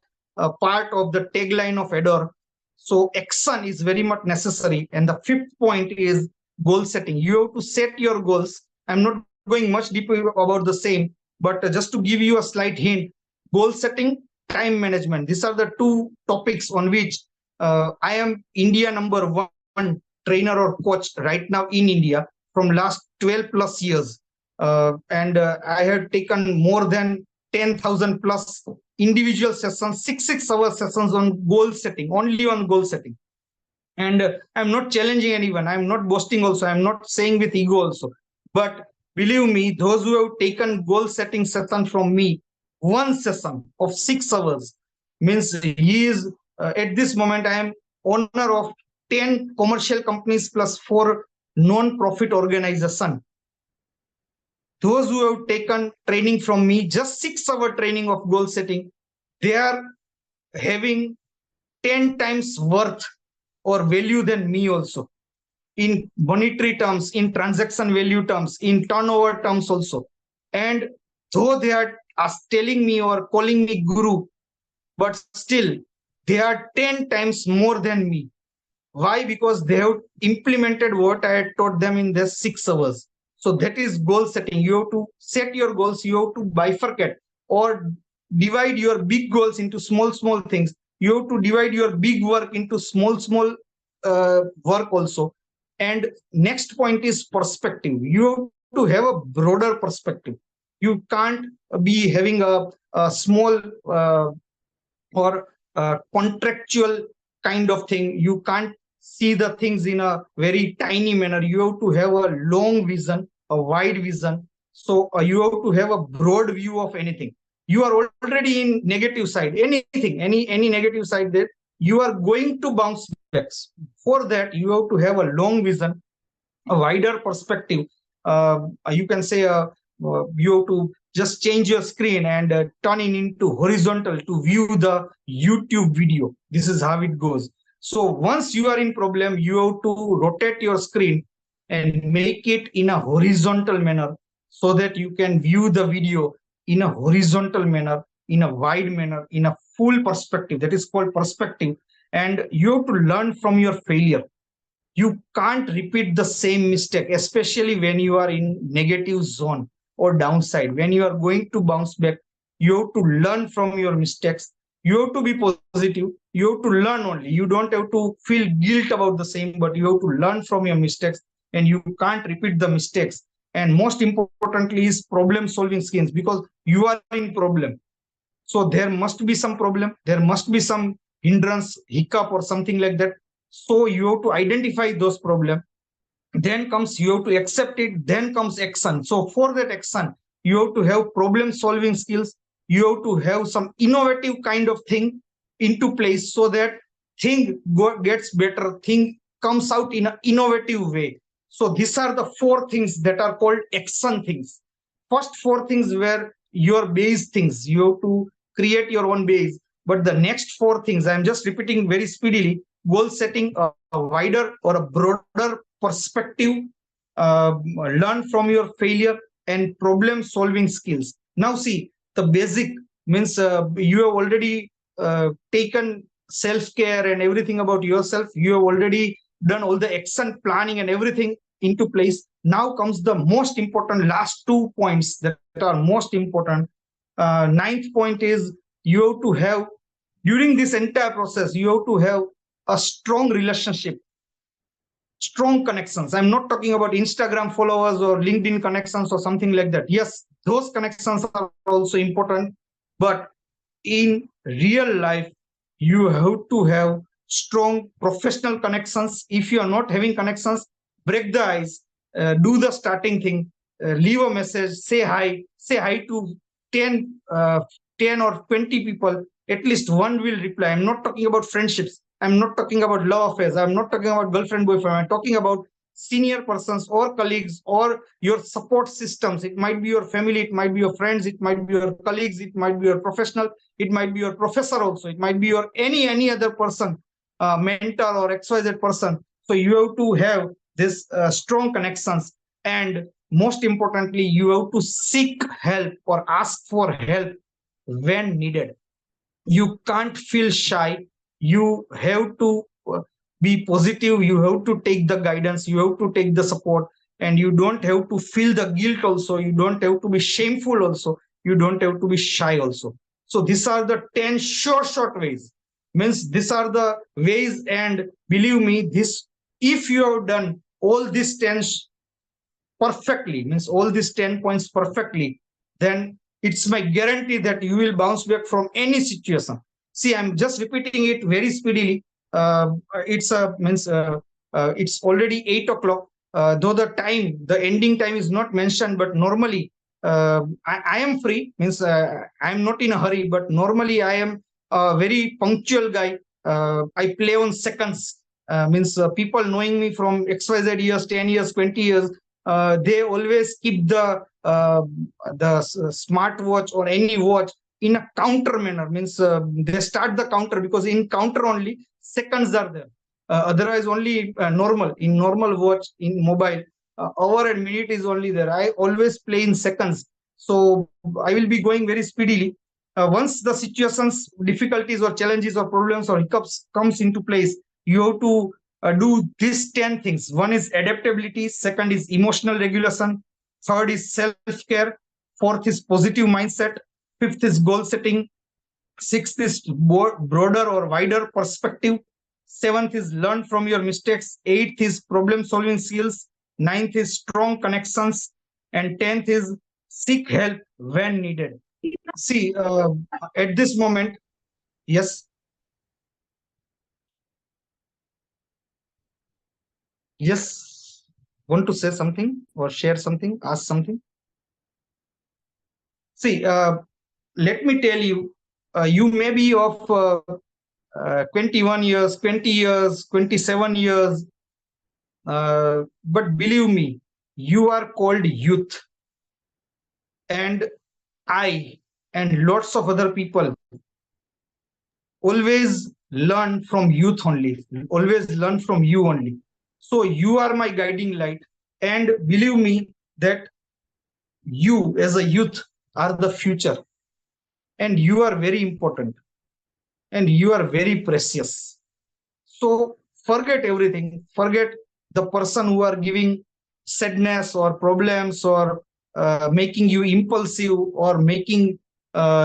part of the tagline of Adore. So action is very much necessary. And the 5th point is goal setting. You have to set your goals. I'm not going much deeper about the same, but just to give you a slight hint, goal setting, time management. These are the 2 topics on which I am India number 1 trainer or coach right now in India from last 12 plus years. And I have taken more than 10,000 plus individual sessions, 6 hour sessions on goal setting, only on goal setting. And I'm not challenging anyone. I'm not boasting also. I'm not saying with ego also. But believe me, those who have taken goal setting session from me, one session of 6 hours, means he is at this moment I am owner of 10 commercial companies plus 4 non-profit organization. Those who have taken training from me, just 6 hour training of goal setting, they are having 10 times worth or value than me also, in monetary terms, in transaction value terms, in turnover terms also. And though they are telling me or calling me guru, but still they are 10 times more than me. Why? Because they have implemented what I had taught them in their 6 hours. So that is goal setting. You have to set your goals, you have to bifurcate or divide your big goals into small things. You have to divide your big work into small work also. And next point is perspective. You have to have a broader perspective. You can't be having a small or contractual kind of thing. You can't see the things in a very tiny manner. You have to have a long vision, a wide vision. So you have to have a broad view of anything. You are already in negative side, anything, any negative side that you are going to bounce back. For that, you have to have a long vision, a wider perspective. You can say you have to just change your screen and turn it into horizontal to view the YouTube video. This is how it goes. So once you are in problem, you have to rotate your screen and make it in a horizontal manner so that you can view the video in a horizontal manner, in a wide manner, in a full perspective. That is called perspective. And you have to learn from your failure. You can't repeat the same mistake, especially when you are in negative zone or downside. When you are going to bounce back, you have to learn from your mistakes. You have to be positive. You have to learn only. You don't have to feel guilt about the same, but you have to learn from your mistakes, and you can't repeat the mistakes. And most importantly is problem solving skills, because you are in problem. So there must be some problem. There must be some hindrance, hiccup or something like that. So you have to identify those problems. Then comes you have to accept it. Then comes action. So for that action, you have to have problem solving skills. You have to have some innovative kind of thing into place so that thing gets better, thing comes out in an innovative way. So these are the 4 things that are called action things. First 4 things were your base things. You have to create your own base. But the next 4 things, I'm just repeating very speedily: goal setting, a wider or a broader perspective, learn from your failure, and problem solving skills. Now see, the basic means you have already taken self-care and everything about yourself. You have already done all the action planning and everything into place. Now comes the most important last 2 points that are most important. Ninth point is you have to have, during this entire process, you have to have a strong relationship, strong connections. I'm not talking about Instagram followers or LinkedIn connections or something like that. Yes, those connections are also important, but in real life, you have to have strong professional connections. If you are not having connections, break the ice, do the starting thing, leave a message, say hi to 10, 10 or 20 people. At least one will reply. I'm not talking about friendships. I'm not talking about love affairs. I'm not talking about girlfriend, boyfriend. I'm talking about senior persons or colleagues or your support systems. It might be your family, it might be your friends, it might be your colleagues, it might be your professional, it might be your professor also, it might be your any other person, mentor or XYZ person. So you have to have this strong connections, and most importantly, you have to seek help or ask for help when needed. You can't feel shy. You have to be positive. You have to take the guidance. You have to take the support, and you don't have to feel the guilt also. You don't have to be shameful also. You don't have to be shy also. So these are the 10 short ways. Means these are the ways, and believe me, this, if you have done all these 10 perfectly, means all these 10 points perfectly, then it's my guarantee that you will bounce back from any situation. See, I'm just repeating it very speedily. It's already 8 o'clock. Though the ending time is not mentioned, but normally I am free, means I am not in a hurry, but normally I am a very punctual guy. I play on seconds. Means people knowing me from XYZ years, 10 years, 20 years, they always keep the smartwatch or any watch in a counter manner. Means they start the counter, because in counter only seconds are there. Otherwise, only normal in normal watch in mobile, hour and minute is only there. I always play in seconds, so I will be going very speedily. Once the situations, difficulties, or challenges, or problems, or hiccups comes into place, you have to do these 10 things. One is adaptability, second is emotional regulation, third is self-care, fourth is positive mindset, fifth is goal setting, sixth is broader or wider perspective, seventh is learn from your mistakes, eighth is problem solving skills, ninth is strong connections, and 10th is seek help when needed. See, at this moment, yes, yes, want to say something or share something, ask something? See, let me tell you, you may be of 21 years, 20 years, 27 years, but believe me, you are called youth. And I and lots of other people always learn from youth only, always learn from you only. So you are my guiding light. And believe me that you as a youth are the future. And you are very important. And you are very precious. So forget everything. Forget the person who are giving sadness or problems, or making you impulsive, or making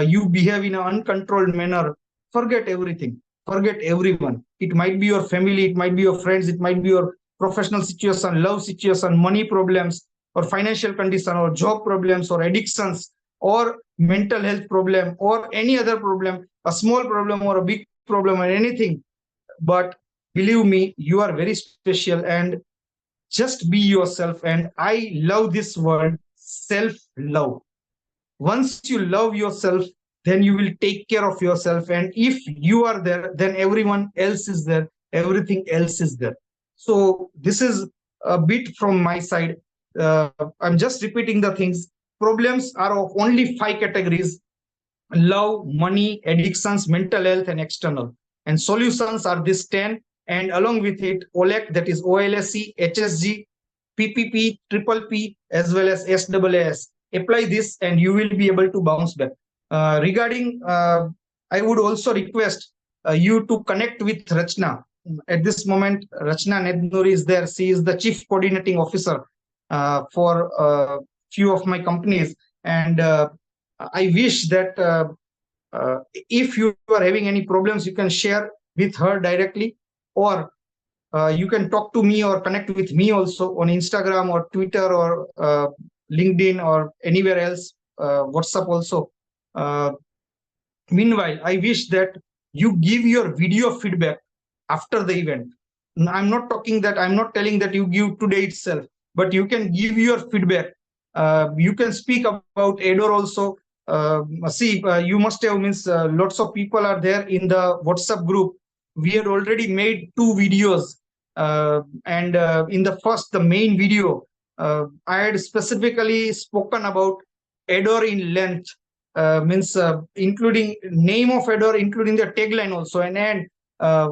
you behave in an uncontrolled manner. Forget everything. Forget everyone. It might be your family, it might be your friends, it might be your professional situation, love situation, money problems, or financial condition, or job problems, or addictions, or mental health problem, or any other problem, a small problem or a big problem, or anything. But believe me, you are very special, and just be yourself. And I love this word, self love. Once you love yourself, then you will take care of yourself. And if you are there, then everyone else is there, everything else is there. So this is a bit from my side. I'm just repeating the things. Problems are of only 5 categories: love, money, addictions, mental health, and external. And solutions are this 10, and along with it, OLEC, that is OLSC, HSG, PPP, Triple P, as well as SAAS. Apply this and you will be able to bounce back. Regarding, I would also request you to connect with Rachna. At this moment, Rachna Nednuri is there. She is the Chief Coordinating Officer for few of my companies. And I wish that if you are having any problems, you can share with her directly, or you can talk to me or connect with me also on Instagram or Twitter or LinkedIn or anywhere else, WhatsApp also. Uh, Meanwhile, I wish that you give your video feedback after the event. I'm not telling that you give today itself, but you can give your feedback. You can speak about Ador also. You must have, means lots of people are there in the WhatsApp group. We had already made 2 videos. And in the main video, I had specifically spoken about Ador in length, means including name of Ador, including the tagline also, and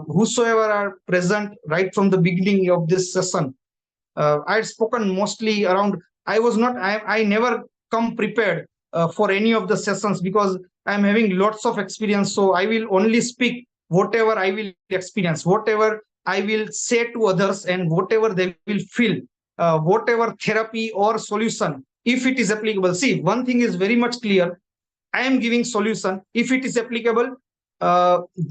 whosoever are present right from the beginning of this session. I had spoken mostly around. I never come prepared for any of the sessions, because I'm having lots of experience. So I will only speak whatever I will experience, whatever I will say to others, and whatever they will feel, whatever therapy or solution, if it is applicable. See, one thing is very much clear. I am giving solution. If it is applicable,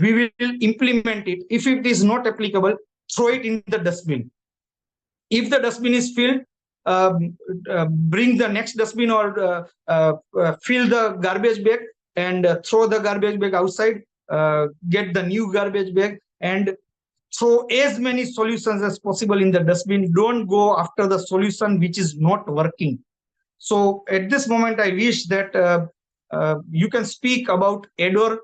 we will implement it. If it is not applicable, throw it in the dustbin. If the dustbin is filled, bring the next dustbin or fill the garbage bag and throw the garbage bag outside, get the new garbage bag and throw as many solutions as possible in the dustbin. Don't go after the solution which is not working. So at this moment, I wish that you can speak about Edor,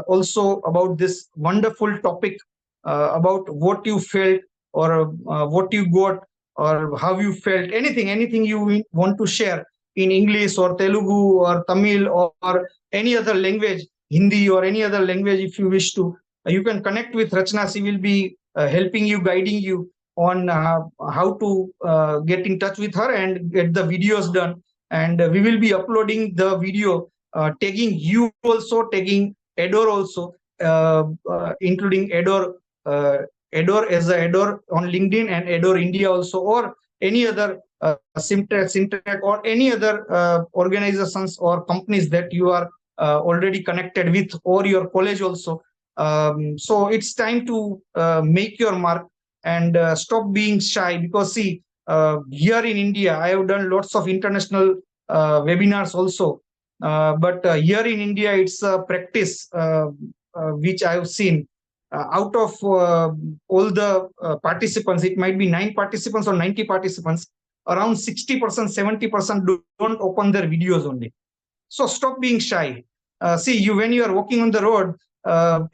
also about this wonderful topic, about what you felt or what you got or how you felt, anything you want to share in English or Telugu or Tamil or any other language, Hindi or any other language if you wish to. You can connect with Rachna. She will be helping you, guiding you on how to get in touch with her and get the videos done. And we will be uploading the video, tagging you also, tagging Edor also, including Edor, Edor as a Edor on LinkedIn and Edor India also, or any other Simtech or any other organizations or companies that you are already connected with, or your college also. So it's time to make your mark and stop being shy, because see, here in India, I have done lots of international webinars also. But here in India, it's a practice which I have seen. Out of all the participants, it might be 9 participants or 90 participants, around 60%, 70% don't open their videos only. So stop being shy. See, you when you are walking on the road,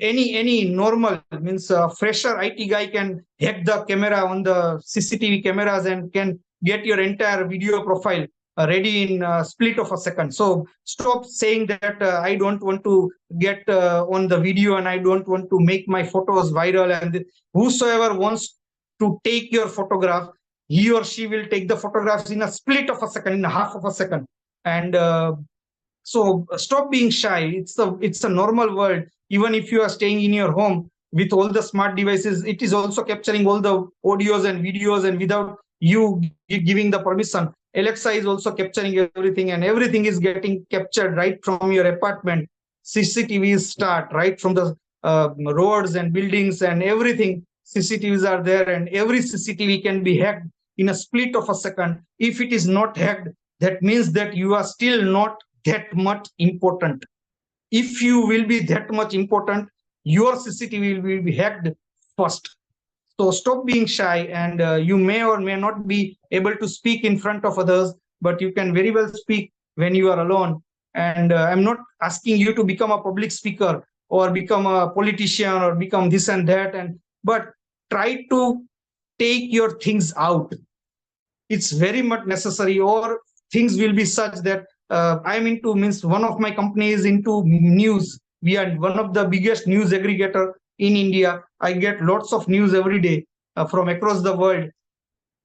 any normal means fresher IT guy can hack the camera on the CCTV cameras and can get your entire video profile ready in a split of a second. So stop saying that I don't want to get on the video and I don't want to make my photos viral. And whosoever wants to take your photograph, he or she will take the photographs in a split of a second, in a half of a second. And so stop being shy. It's a normal world. Even if you are staying in your home with all the smart devices, it is also capturing all the audios and videos, and without you giving the permission, Alexa is also capturing everything, and everything is getting captured right from your apartment. CCTVs start right from the roads and buildings and everything. CCTVs are there, and every CCTV can be hacked in a split of a second. If it is not hacked, that means that you are still not that much important. If you will be that much important, your CCTV will be hacked first. So stop being shy, and you may or may not be able to speak in front of others, but you can very well speak when you are alone. And I'm not asking you to become a public speaker or become a politician or become this and that, but try to take your things out. It's very much necessary, or things will be such that I'm into, means one of my companies into news. We are one of the biggest news aggregator in India. I get lots of news every day from across the world.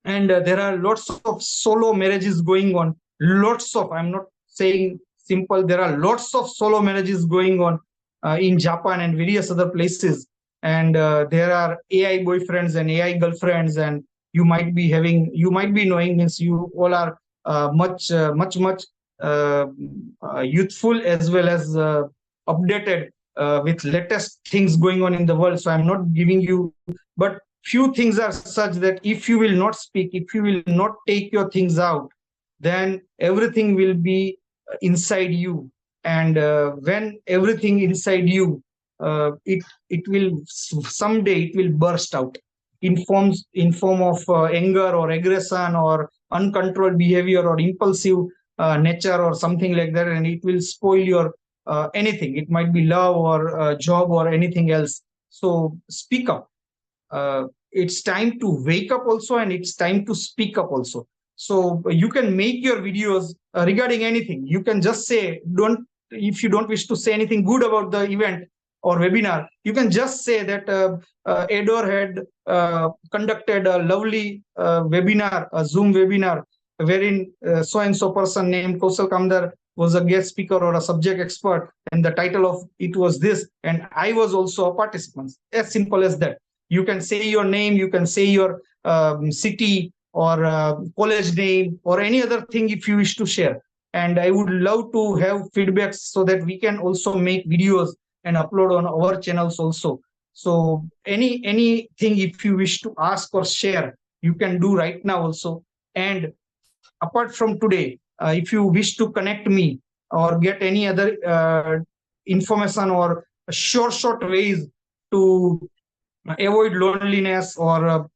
And there are lots of solo marriages going on. Lots of, I'm not saying simple, there are lots of solo marriages going on in Japan and various other places. And there are AI boyfriends and AI girlfriends, and you might be knowing, means you all are much youthful as well as updated with latest things going on in the world. So I'm not giving you, but few things are such that if you will not speak, if you will not take your things out, then everything will be inside you. And when everything inside you, it will someday it will burst out in form of anger or aggression or uncontrolled behavior or impulsive nature or something like that, and it will spoil your anything. It might be love or job or anything else. So speak up. It's time to wake up also, and it's time to speak up also. So you can make your videos regarding anything. You can just say, if you don't wish to say anything good about the event or webinar, you can just say that Edor had conducted a lovely webinar, a Zoom webinar, wherein so and so person named Kaushal Kamdar was a guest speaker or a subject expert, and the title of it was this, and I was also a participant. As simple as that. You can say your name, you can say your city or college name or any other thing if you wish to share. And I would love to have feedbacks so that we can also make videos and upload on our channels also. So anything if you wish to ask or share, you can do right now also. And apart from today, if you wish to connect me or get any other information or short ways to avoid loneliness or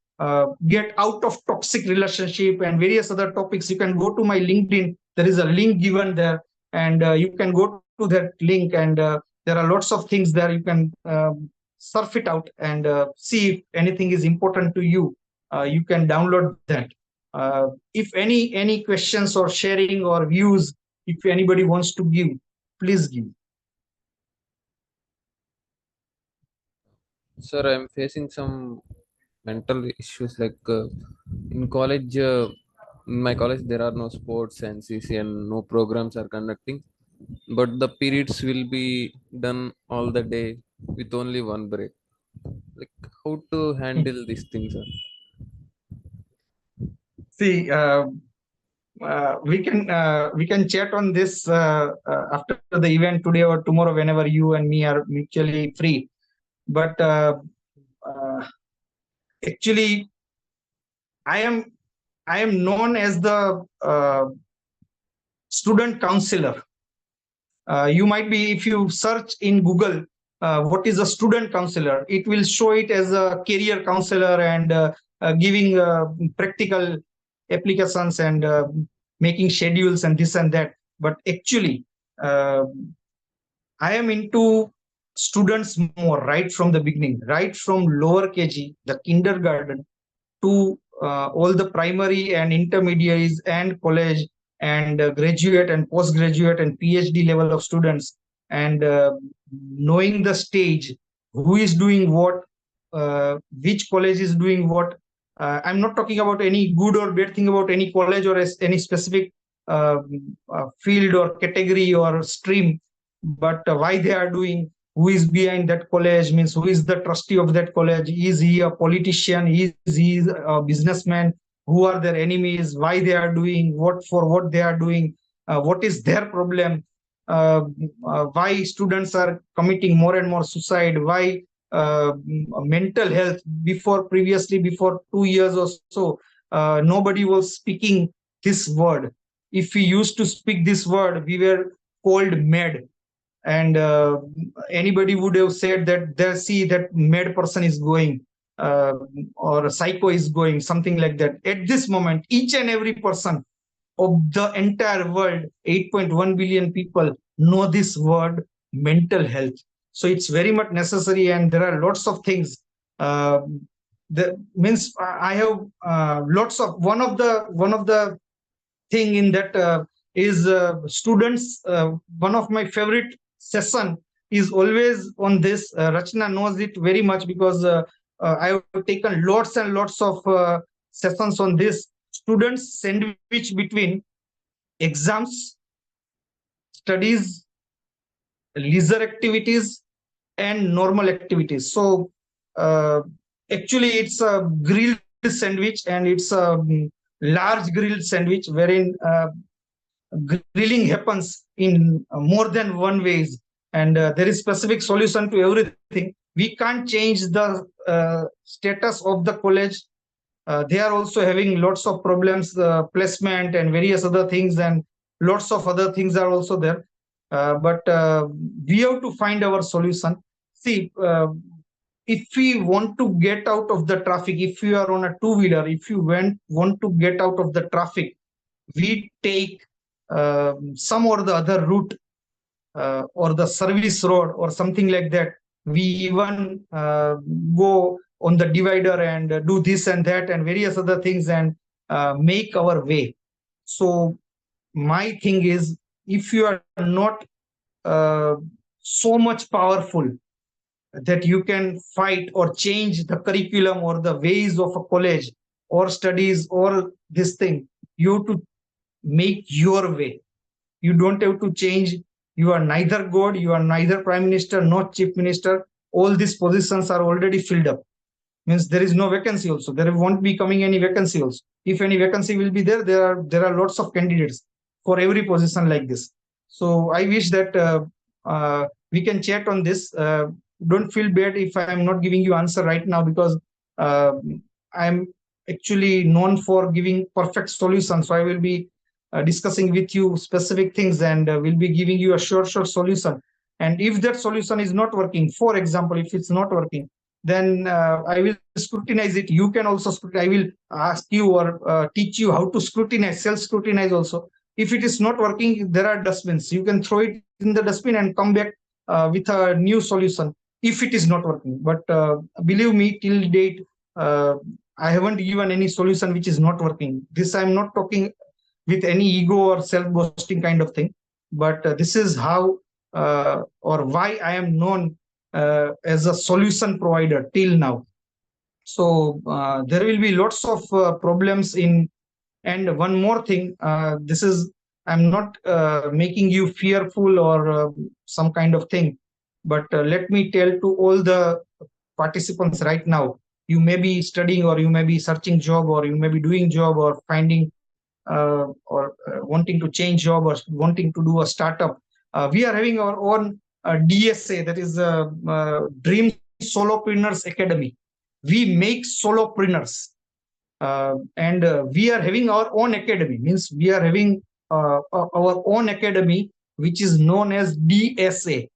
get out of toxic relationship and various other topics, you can go to my LinkedIn. There is a link given there, and you can go to that link, and there are lots of things there. You can surf it out and see if anything is important to you. You can download that. If any questions or sharing or views, if anybody wants to give, please give. Sir, I'm facing some mental issues like in college. In my college, there are no sports and CC and no programs are conducting, but the periods will be done all the day with only one break. Like how to handle these things, sir? See, we can chat on this after the event today or tomorrow, whenever you and me are mutually free. But uh, actually, I am known as the student counselor. You might be, if you search in Google, what is a student counselor, it will show it as a career counselor and giving practical applications and making schedules and this and that. But actually, uh, I am into students more right from the beginning, right from lower KG, the kindergarten, to all the primary and intermediaries and college and graduate and postgraduate and PhD level of students, and knowing the stage, who is doing what, which college is doing what. I'm not talking about any good or bad thing about any college or any specific uh, field or category or stream, but why they are doing, who is behind that college, means who is the trustee of that college, is he a politician, is he a businessman, who are their enemies, why they are doing what, for what they are doing, what is their problem, why students are committing more and more suicide, why mental health, before 2 years or so, nobody was speaking this word. If we used to speak this word, we were called mad, and anybody would have said that they see that mad person is going, uh, or a psycho is going, something like that. At this moment, each and every person of the entire world, 8.1 billion people, know this word mental health. So it's very much necessary, and there are lots of things. Uh, that means I have lots of one of the thing in that is students. One of my favorite session is always on this. Rachna knows it very much because I have taken lots and lots of sessions on this. Students sandwich between exams, studies, leisure activities, and normal activities. So uh, actually, it's a grilled sandwich, and it's a large grilled sandwich wherein grilling happens in more than one ways, and there is specific solution to everything. We can't change the status of the college. They are also having lots of problems, placement and various other things, and lots of other things are also there. But we have to find our solution. See, if we want to get out of the traffic, if you are on a two-wheeler, if you want to get out of the traffic, we take some or the other route, or the service road or something like that. We even go on the divider and do this and that and various other things, and make our way. So my thing is, if you are not uh, so much powerful that you can fight or change the curriculum or the ways of a college or studies or this thing, you have to make your way. You don't have to change. You are neither God, you are neither prime minister, not chief minister. All these positions are already filled up. Means there is no vacancy also. There won't be coming any vacancy also. If any vacancy will be there, there are lots of candidates for every position like this. So I wish that we can chat on this. Don't feel bad if I am not giving you answer right now, because uh, I'm actually known for giving perfect solutions. So I will be discussing with you specific things, and will be giving you a short solution. And if that solution is not working, for example, if it's not working, then I will scrutinize it. You can also I will ask you or teach you how to scrutinize, self-scrutinize also. If it is not working, there are dustbins. You can throw it in the dustbin and come back with a new solution if it is not working. But believe me, till date, I haven't given any solution which is not working. This I'm not talking with any ego or self-boasting kind of thing, but this is how or why I am known as a solution provider till now. So there will be lots of problems in. And one more thing, this is, I'm not making you fearful or some kind of thing, but let me tell to all the participants right now, you may be studying or you may be searching job or you may be doing job or finding or wanting to change job or wanting to do a startup. We are having our own DSA, that is Dream Solopreneurs Academy. We make solopreneurs. And we are having our own academy, means we are having our own academy, which is known as DSA,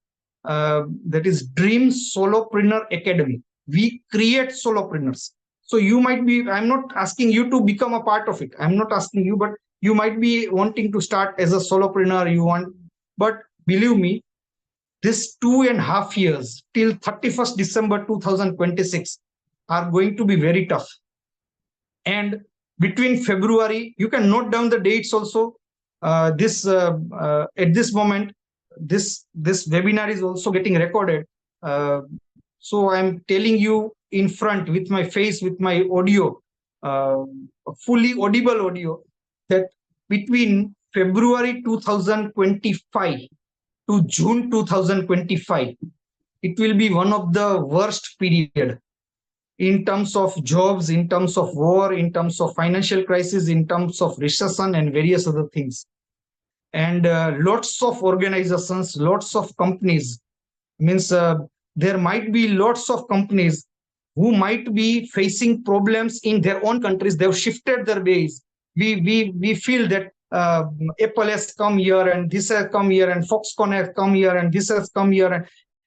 that is Dream Solopreneur Academy. We create solopreneurs. So you might be, I'm not asking you to become a part of it. I'm not asking you, but you might be wanting to start as a solopreneur. You want, but believe me, this 2.5 years till 31st December 2026 are going to be very tough. And between February, you can note down the dates also. At this moment, this webinar is also getting recorded. So I'm telling you in front with my face, with my audio, fully audible audio, that between February 2025 to June 2025, it will be one of the worst period in terms of jobs, in terms of war, in terms of financial crisis, in terms of recession and various other things. And lots of organizations, lots of companies, means there might be lots of companies who might be facing problems in their own countries. They've shifted their ways. We feel that Apple has come here and this has come here and Foxconn has come here and this has come here and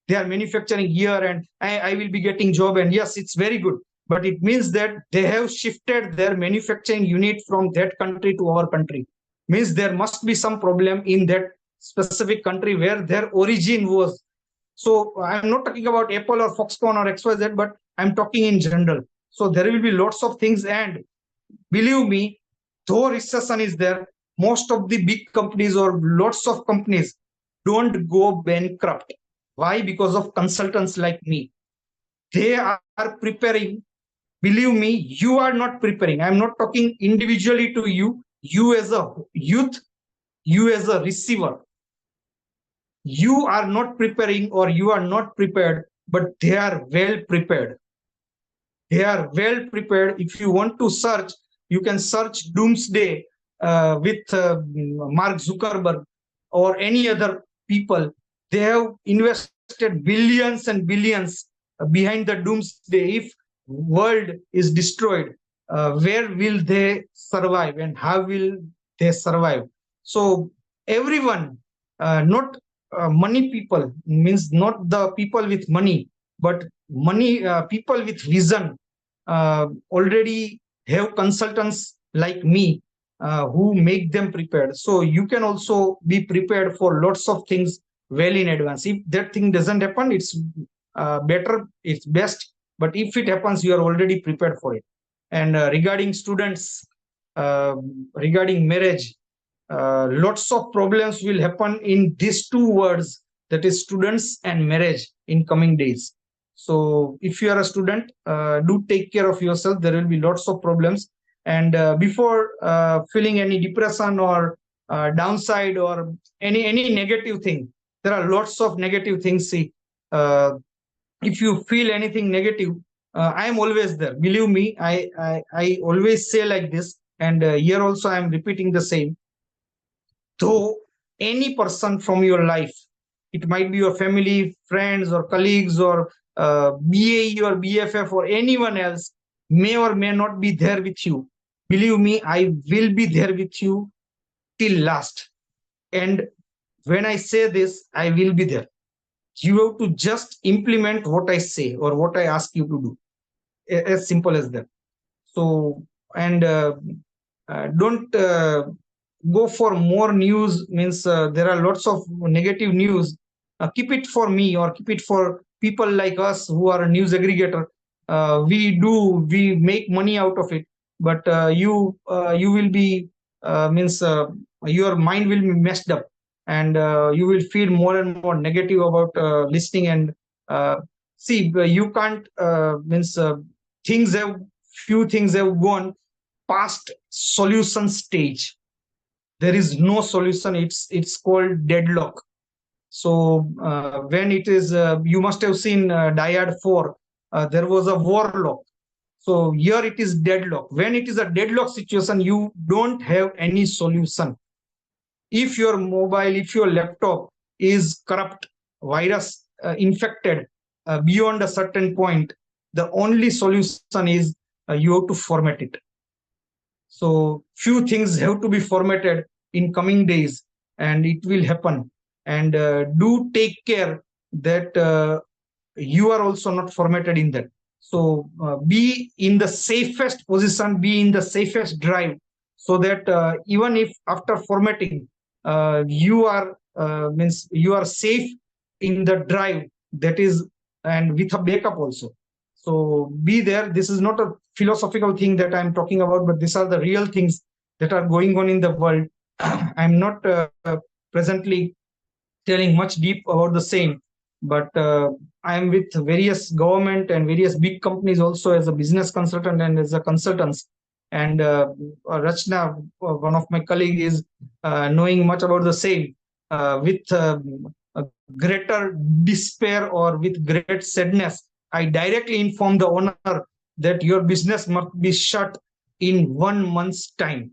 they are manufacturing here and I will be getting job. And yes, it's very good. But it means that they have shifted their manufacturing unit from that country to our country. Means there must be some problem in that specific country where their origin was. So I'm not talking about Apple or Foxconn or XYZ, but I'm talking in general. So there will be lots of things. And believe me, though recession is there, most of the big companies or lots of companies don't go bankrupt. Why? Because of consultants like me. They are preparing. Believe me, you are not preparing. I'm not talking individually to you. You as a youth, you as a receiver. You are not preparing or you are not prepared, but they are well prepared. They are well prepared. If you want to search, you can search Doomsday with Mark Zuckerberg or any other people. They have invested billions and billions behind the doomsday. If world is destroyed, where will they survive and how will they survive? So everyone, not money people, means not the people with money, but money people with vision already have consultants like me who make them prepared. So you can also be prepared for lots of things well in advance. If that thing doesn't happen, it's better, it's best. But if it happens, you are already prepared for it. And regarding students, regarding marriage, lots of problems will happen in these two words, that is students and marriage, in coming days. So if you are a student, do take care of yourself. There will be lots of problems. And before feeling any depression or downside or any negative thing, there are lots of negative things. See, if you feel anything negative, I am always there. Believe me, I always say like this, and here also I am repeating the same. Though any person from your life, it might be your family, friends, or colleagues, or BAE or BFF or anyone else, may or may not be there with you. Believe me, I will be there with you till last. And when I say this, I will be there. You have to just implement what I say or what I ask you to do. As simple as that. So, and don't go for more news. Means there are lots of negative news. Keep it for me, or keep it for people like us who are a news aggregator. We make money out of it, but you will be means your mind will be messed up, and you will feel more and more negative about listening. And see, you can't means few things have gone past solution stage. There is no solution. It's called deadlock. So when it is, you must have seen Die Hard 4. There was a warlock. So here it is deadlock. When it is a deadlock situation, you don't have any solution. If your mobile, if your laptop is corrupt, virus infected beyond a certain point, the only solution is you have to format it. So few things have to be formatted in coming days, and it will happen. And do take care that you are also not formatted in that. So be in the safest position, be in the safest drive, so that even if after formatting, you are means you are safe in the drive, that is, and with a backup also. So be there. This is not a philosophical thing that I'm talking about, but these are the real things that are going on in the world. I'm not presently telling much deep about the same, but I am with various government and various big companies also as a business consultant and as a consultant. And Rachna, one of my colleague, is knowing much about the same. With a greater despair or with great sadness, I directly inform the owner that your business must be shut in 1 month's time.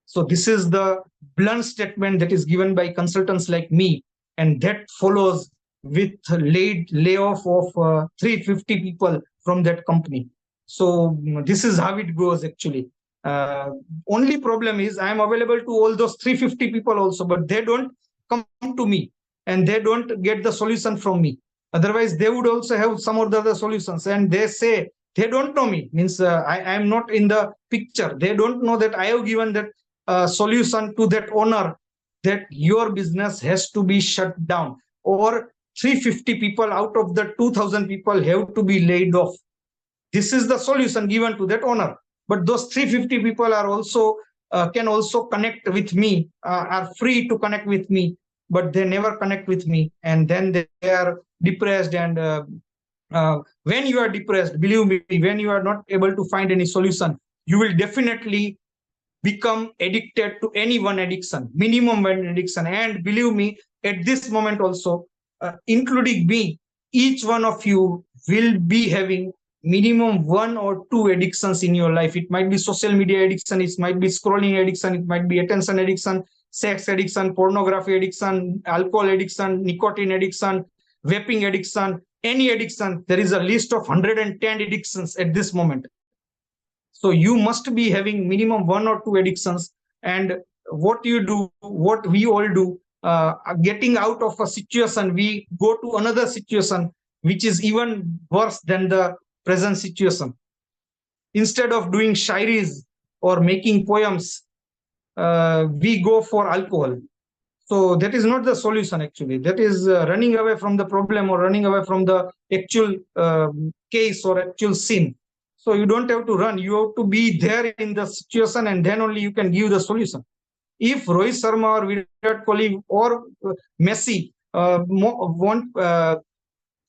So this is the blunt statement that is given by consultants like me, and that follows with layoff of 350 people from that company. So this is how it goes actually. Only problem is I am available to all those 350 people also, but they don't come to me and they don't get the solution from me. Otherwise, they would also have some of the other solutions, and they say they don't know me. Means I am not in the picture. They don't know that I have given that solution to that owner, that your business has to be shut down, or 350 people out of the 2000 people have to be laid off. This is the solution given to that owner. But those 350 people are also can also connect with me, are free to connect with me, but they never connect with me, and then they are depressed. And when you are depressed, believe me, when you are not able to find any solution, you will definitely become addicted to any one addiction, minimum one addiction. And believe me, at this moment also, including me, each one of you will be having minimum 1 or 2 addictions in your life. It might be social media addiction, it might be scrolling addiction, it might be attention addiction, sex addiction, pornography addiction, alcohol addiction, nicotine addiction, vaping addiction, any addiction. There is a list of 110 addictions at this moment. So you must be having minimum 1 or 2 addictions. And what you do, what we all do, getting out of a situation, we go to another situation which is even worse than the present situation. Instead of doing shairis or making poems, we go for alcohol. So that is not the solution actually. That is running away from the problem or running away from the actual case or actual sin. So you don't have to run. You have to be there in the situation, and then only you can give the solution. If Rohit Sharma or Virat Kohli or Messi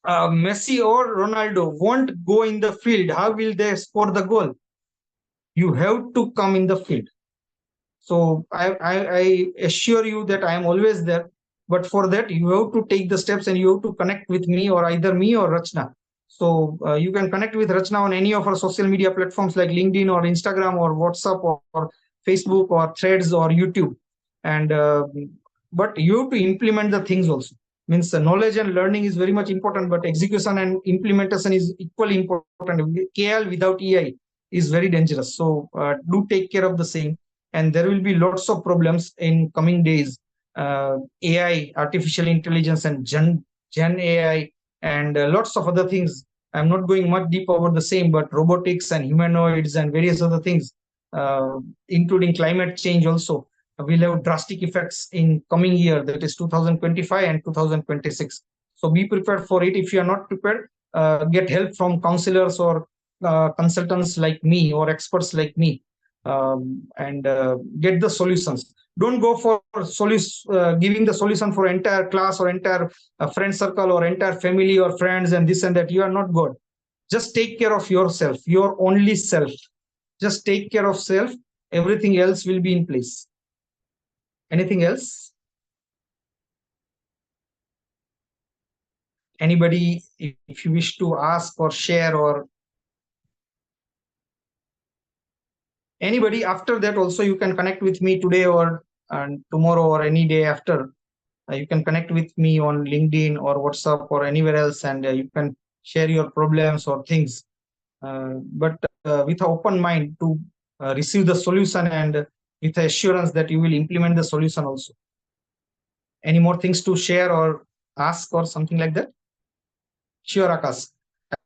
Messi or Ronaldo won't go in the field, how will they score the goal? You have to come in the field. So I assure you that I am always there. But for that, you have to take the steps and you have to connect with me, or either me or Rachna. So you can connect with Rachna on any of our social media platforms like LinkedIn or Instagram or WhatsApp or Facebook or Threads or YouTube. And but you have to implement the things also. Means knowledge and learning is very much important, but execution and implementation is equally important. KL without EI is very dangerous. So do take care of the same. and there will be lots of problems in coming days. AI, artificial intelligence, and Gen AI, and lots of other things. I'm not going much deep over the same, but robotics and humanoids and various other things, including climate change also, will have drastic effects in coming year, that is 2025 and 2026. So be prepared for it. If you are not prepared, get help from counselors or consultants like me or experts like me, and get the solutions. Don't go for giving the solution for entire class or entire friend circle or entire family or friends and this and that. You are not God. Just take care of yourself, your only self. Just take care of self. Everything else will be in place. Anything else? Anybody, if you wish to ask or share, or anybody after that also, you can connect with me today or tomorrow or any day after. You can connect with me on LinkedIn or WhatsApp or anywhere else, and you can share your problems or things, but with an open mind to receive the solution, and with the assurance that you will implement the solution also. Any more things to share or ask or something like that? Sure, Akash,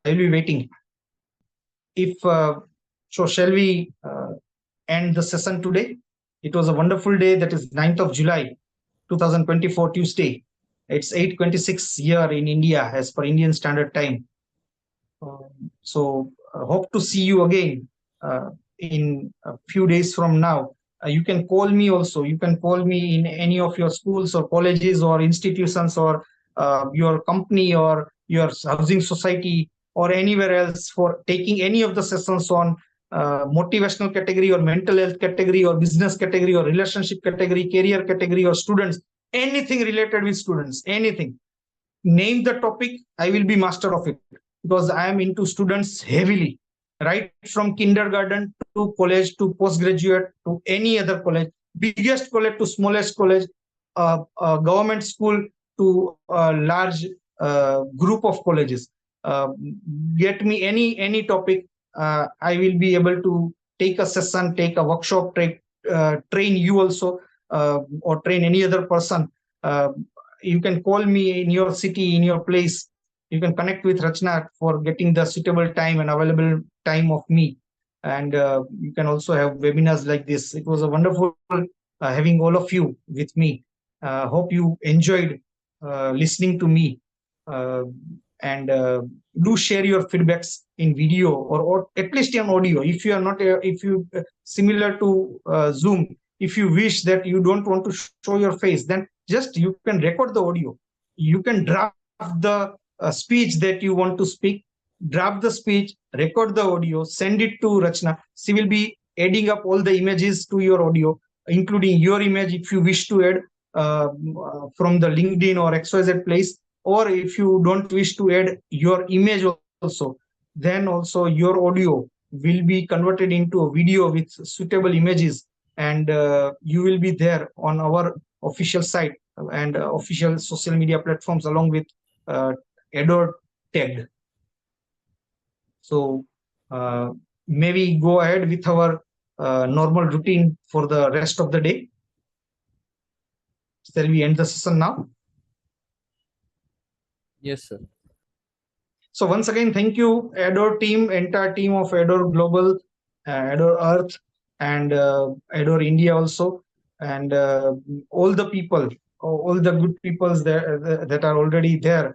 I will be waiting. If so, shall we end the session today? It was a wonderful day. That is 9th of July 2024, Tuesday. It's 8:26 here in India as per Indian Standard Time. So hope to see you again in a few days from now. You can call me also. You can call me in any of your schools or colleges or institutions, or your company or your housing society or anywhere else, for taking any of the sessions on motivational category or mental health category or business category or relationship category, career category, or students, anything related with students, anything. Name the topic, I will be master of it, because I am into students heavily, right from kindergarten to college to postgraduate to any other college, biggest college to smallest college, government school to a large group of colleges. Get me any topic, I will be able to take a session, take a workshop, train you also, or train any other person. You can call me in your city, in your place. You can connect with Rachna for getting the suitable time and available time of me. And you can also have webinars like this. It was a wonderful having all of you with me. Hope you enjoyed listening to me. And do share your feedbacks in video, or at least in audio. If you are not, if you similar to Zoom, if you wish that you don't want to show your face, then just you can record the audio. You can draft the speech that you want to speak, draft the speech, record the audio, send it to Rachna. She will be adding up all the images to your audio, including your image if you wish to add from the LinkedIn or XYZ place. Or if you don't wish to add your image also, then also your audio will be converted into a video with suitable images, and you will be there on our official site and official social media platforms along with Adore tagged. So maybe go ahead with our normal routine for the rest of the day. Shall we end the session now? Yes, sir. So once again, thank you, Adore team, entire team of Adore Global, Adore Earth, and Adore India also, and all the people, all the good peoples that are already there.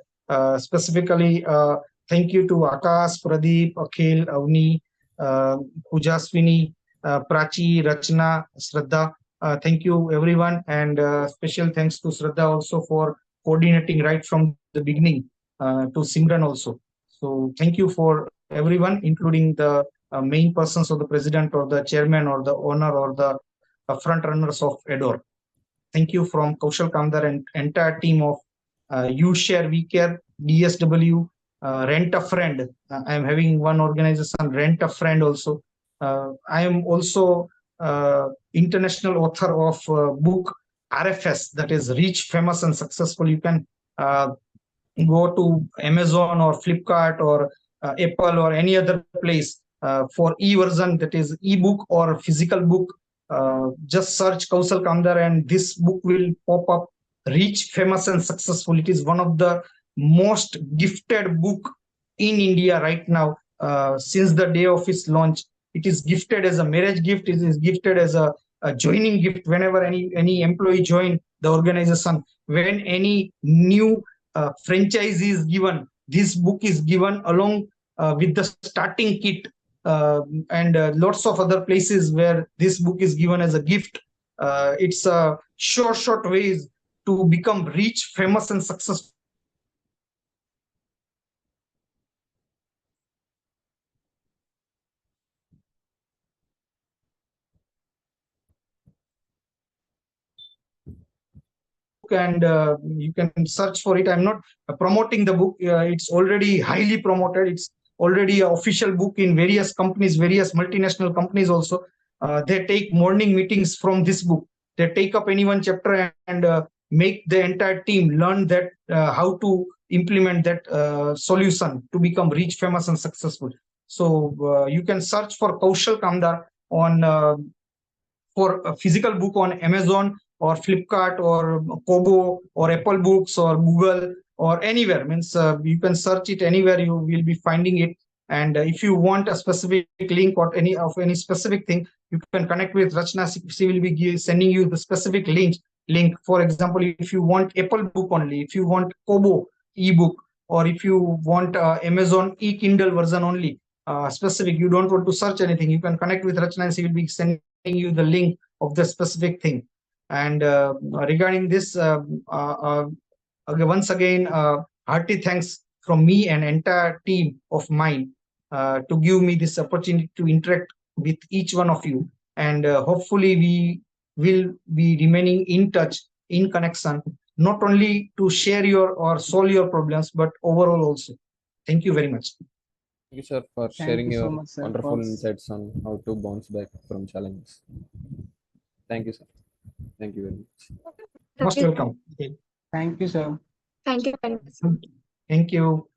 Specifically, thank you to Akash, Pradeep, Akhil, Avni, Pujaswini, Prachi, Rachna, Shraddha. Thank you, everyone, and special thanks to Shraddha also for coordinating right from the beginning, to Simran also. So thank you for everyone, including the main persons or the president or the chairman or the owner or the front runners of Adore. Thank you from Kaushal Kamdar and entire team of You Share, We Care, DSW, Rent a Friend. I am having one organization, Rent a Friend also. I am also international author of book RFS, that is Rich, Famous and Successful. You can go to Amazon or Flipkart or Apple or any other place for e-version, that is e-book or physical book. just search Kaushal Kamdar and this book will pop up. Rich, Famous and Successful. It is one of the most gifted book in India right now. Since the day of its launch, it is gifted as a marriage gift. It is gifted as a joining gift whenever any employee join the organization. When any new franchise is given, this book is given along with the starting kit, and lots of other places where this book is given as a gift. It's a short ways to become rich, famous and successful. And you can search for it. I'm not promoting the book. It's already highly promoted. It's already an official book in various companies, various multinational companies also. They take morning meetings from this book. They take up any one chapter and make the entire team learn that how to implement that solution to become rich, famous and successful. So you can search for Kaushal Kamdar on for a physical book on Amazon or Flipkart or Kobo or Apple Books or Google or anywhere. Means you can search it anywhere, you will be finding it. And if you want a specific link or any specific thing, you can connect with Rachna. She will be sending you the specific link. For example, if you want Apple book only, if you want Kobo ebook, or if you want Amazon e-Kindle version only, specific, you don't want to search anything, you can connect with Rachna and she will be sending you the link of the specific thing. And regarding this, once again, hearty thanks from me and entire team of mine to give me this opportunity to interact with each one of you. And hopefully we will be remaining in touch, in connection, not only to share your or solve your problems, but overall also. Thank you very much. Thank you, sir, for Thank sharing you so your much, sir, wonderful for insights on how to bounce back from challenges. Thank you, sir. Thank you very much. Most welcome. thank you, sir. Thank you very much. Thank you.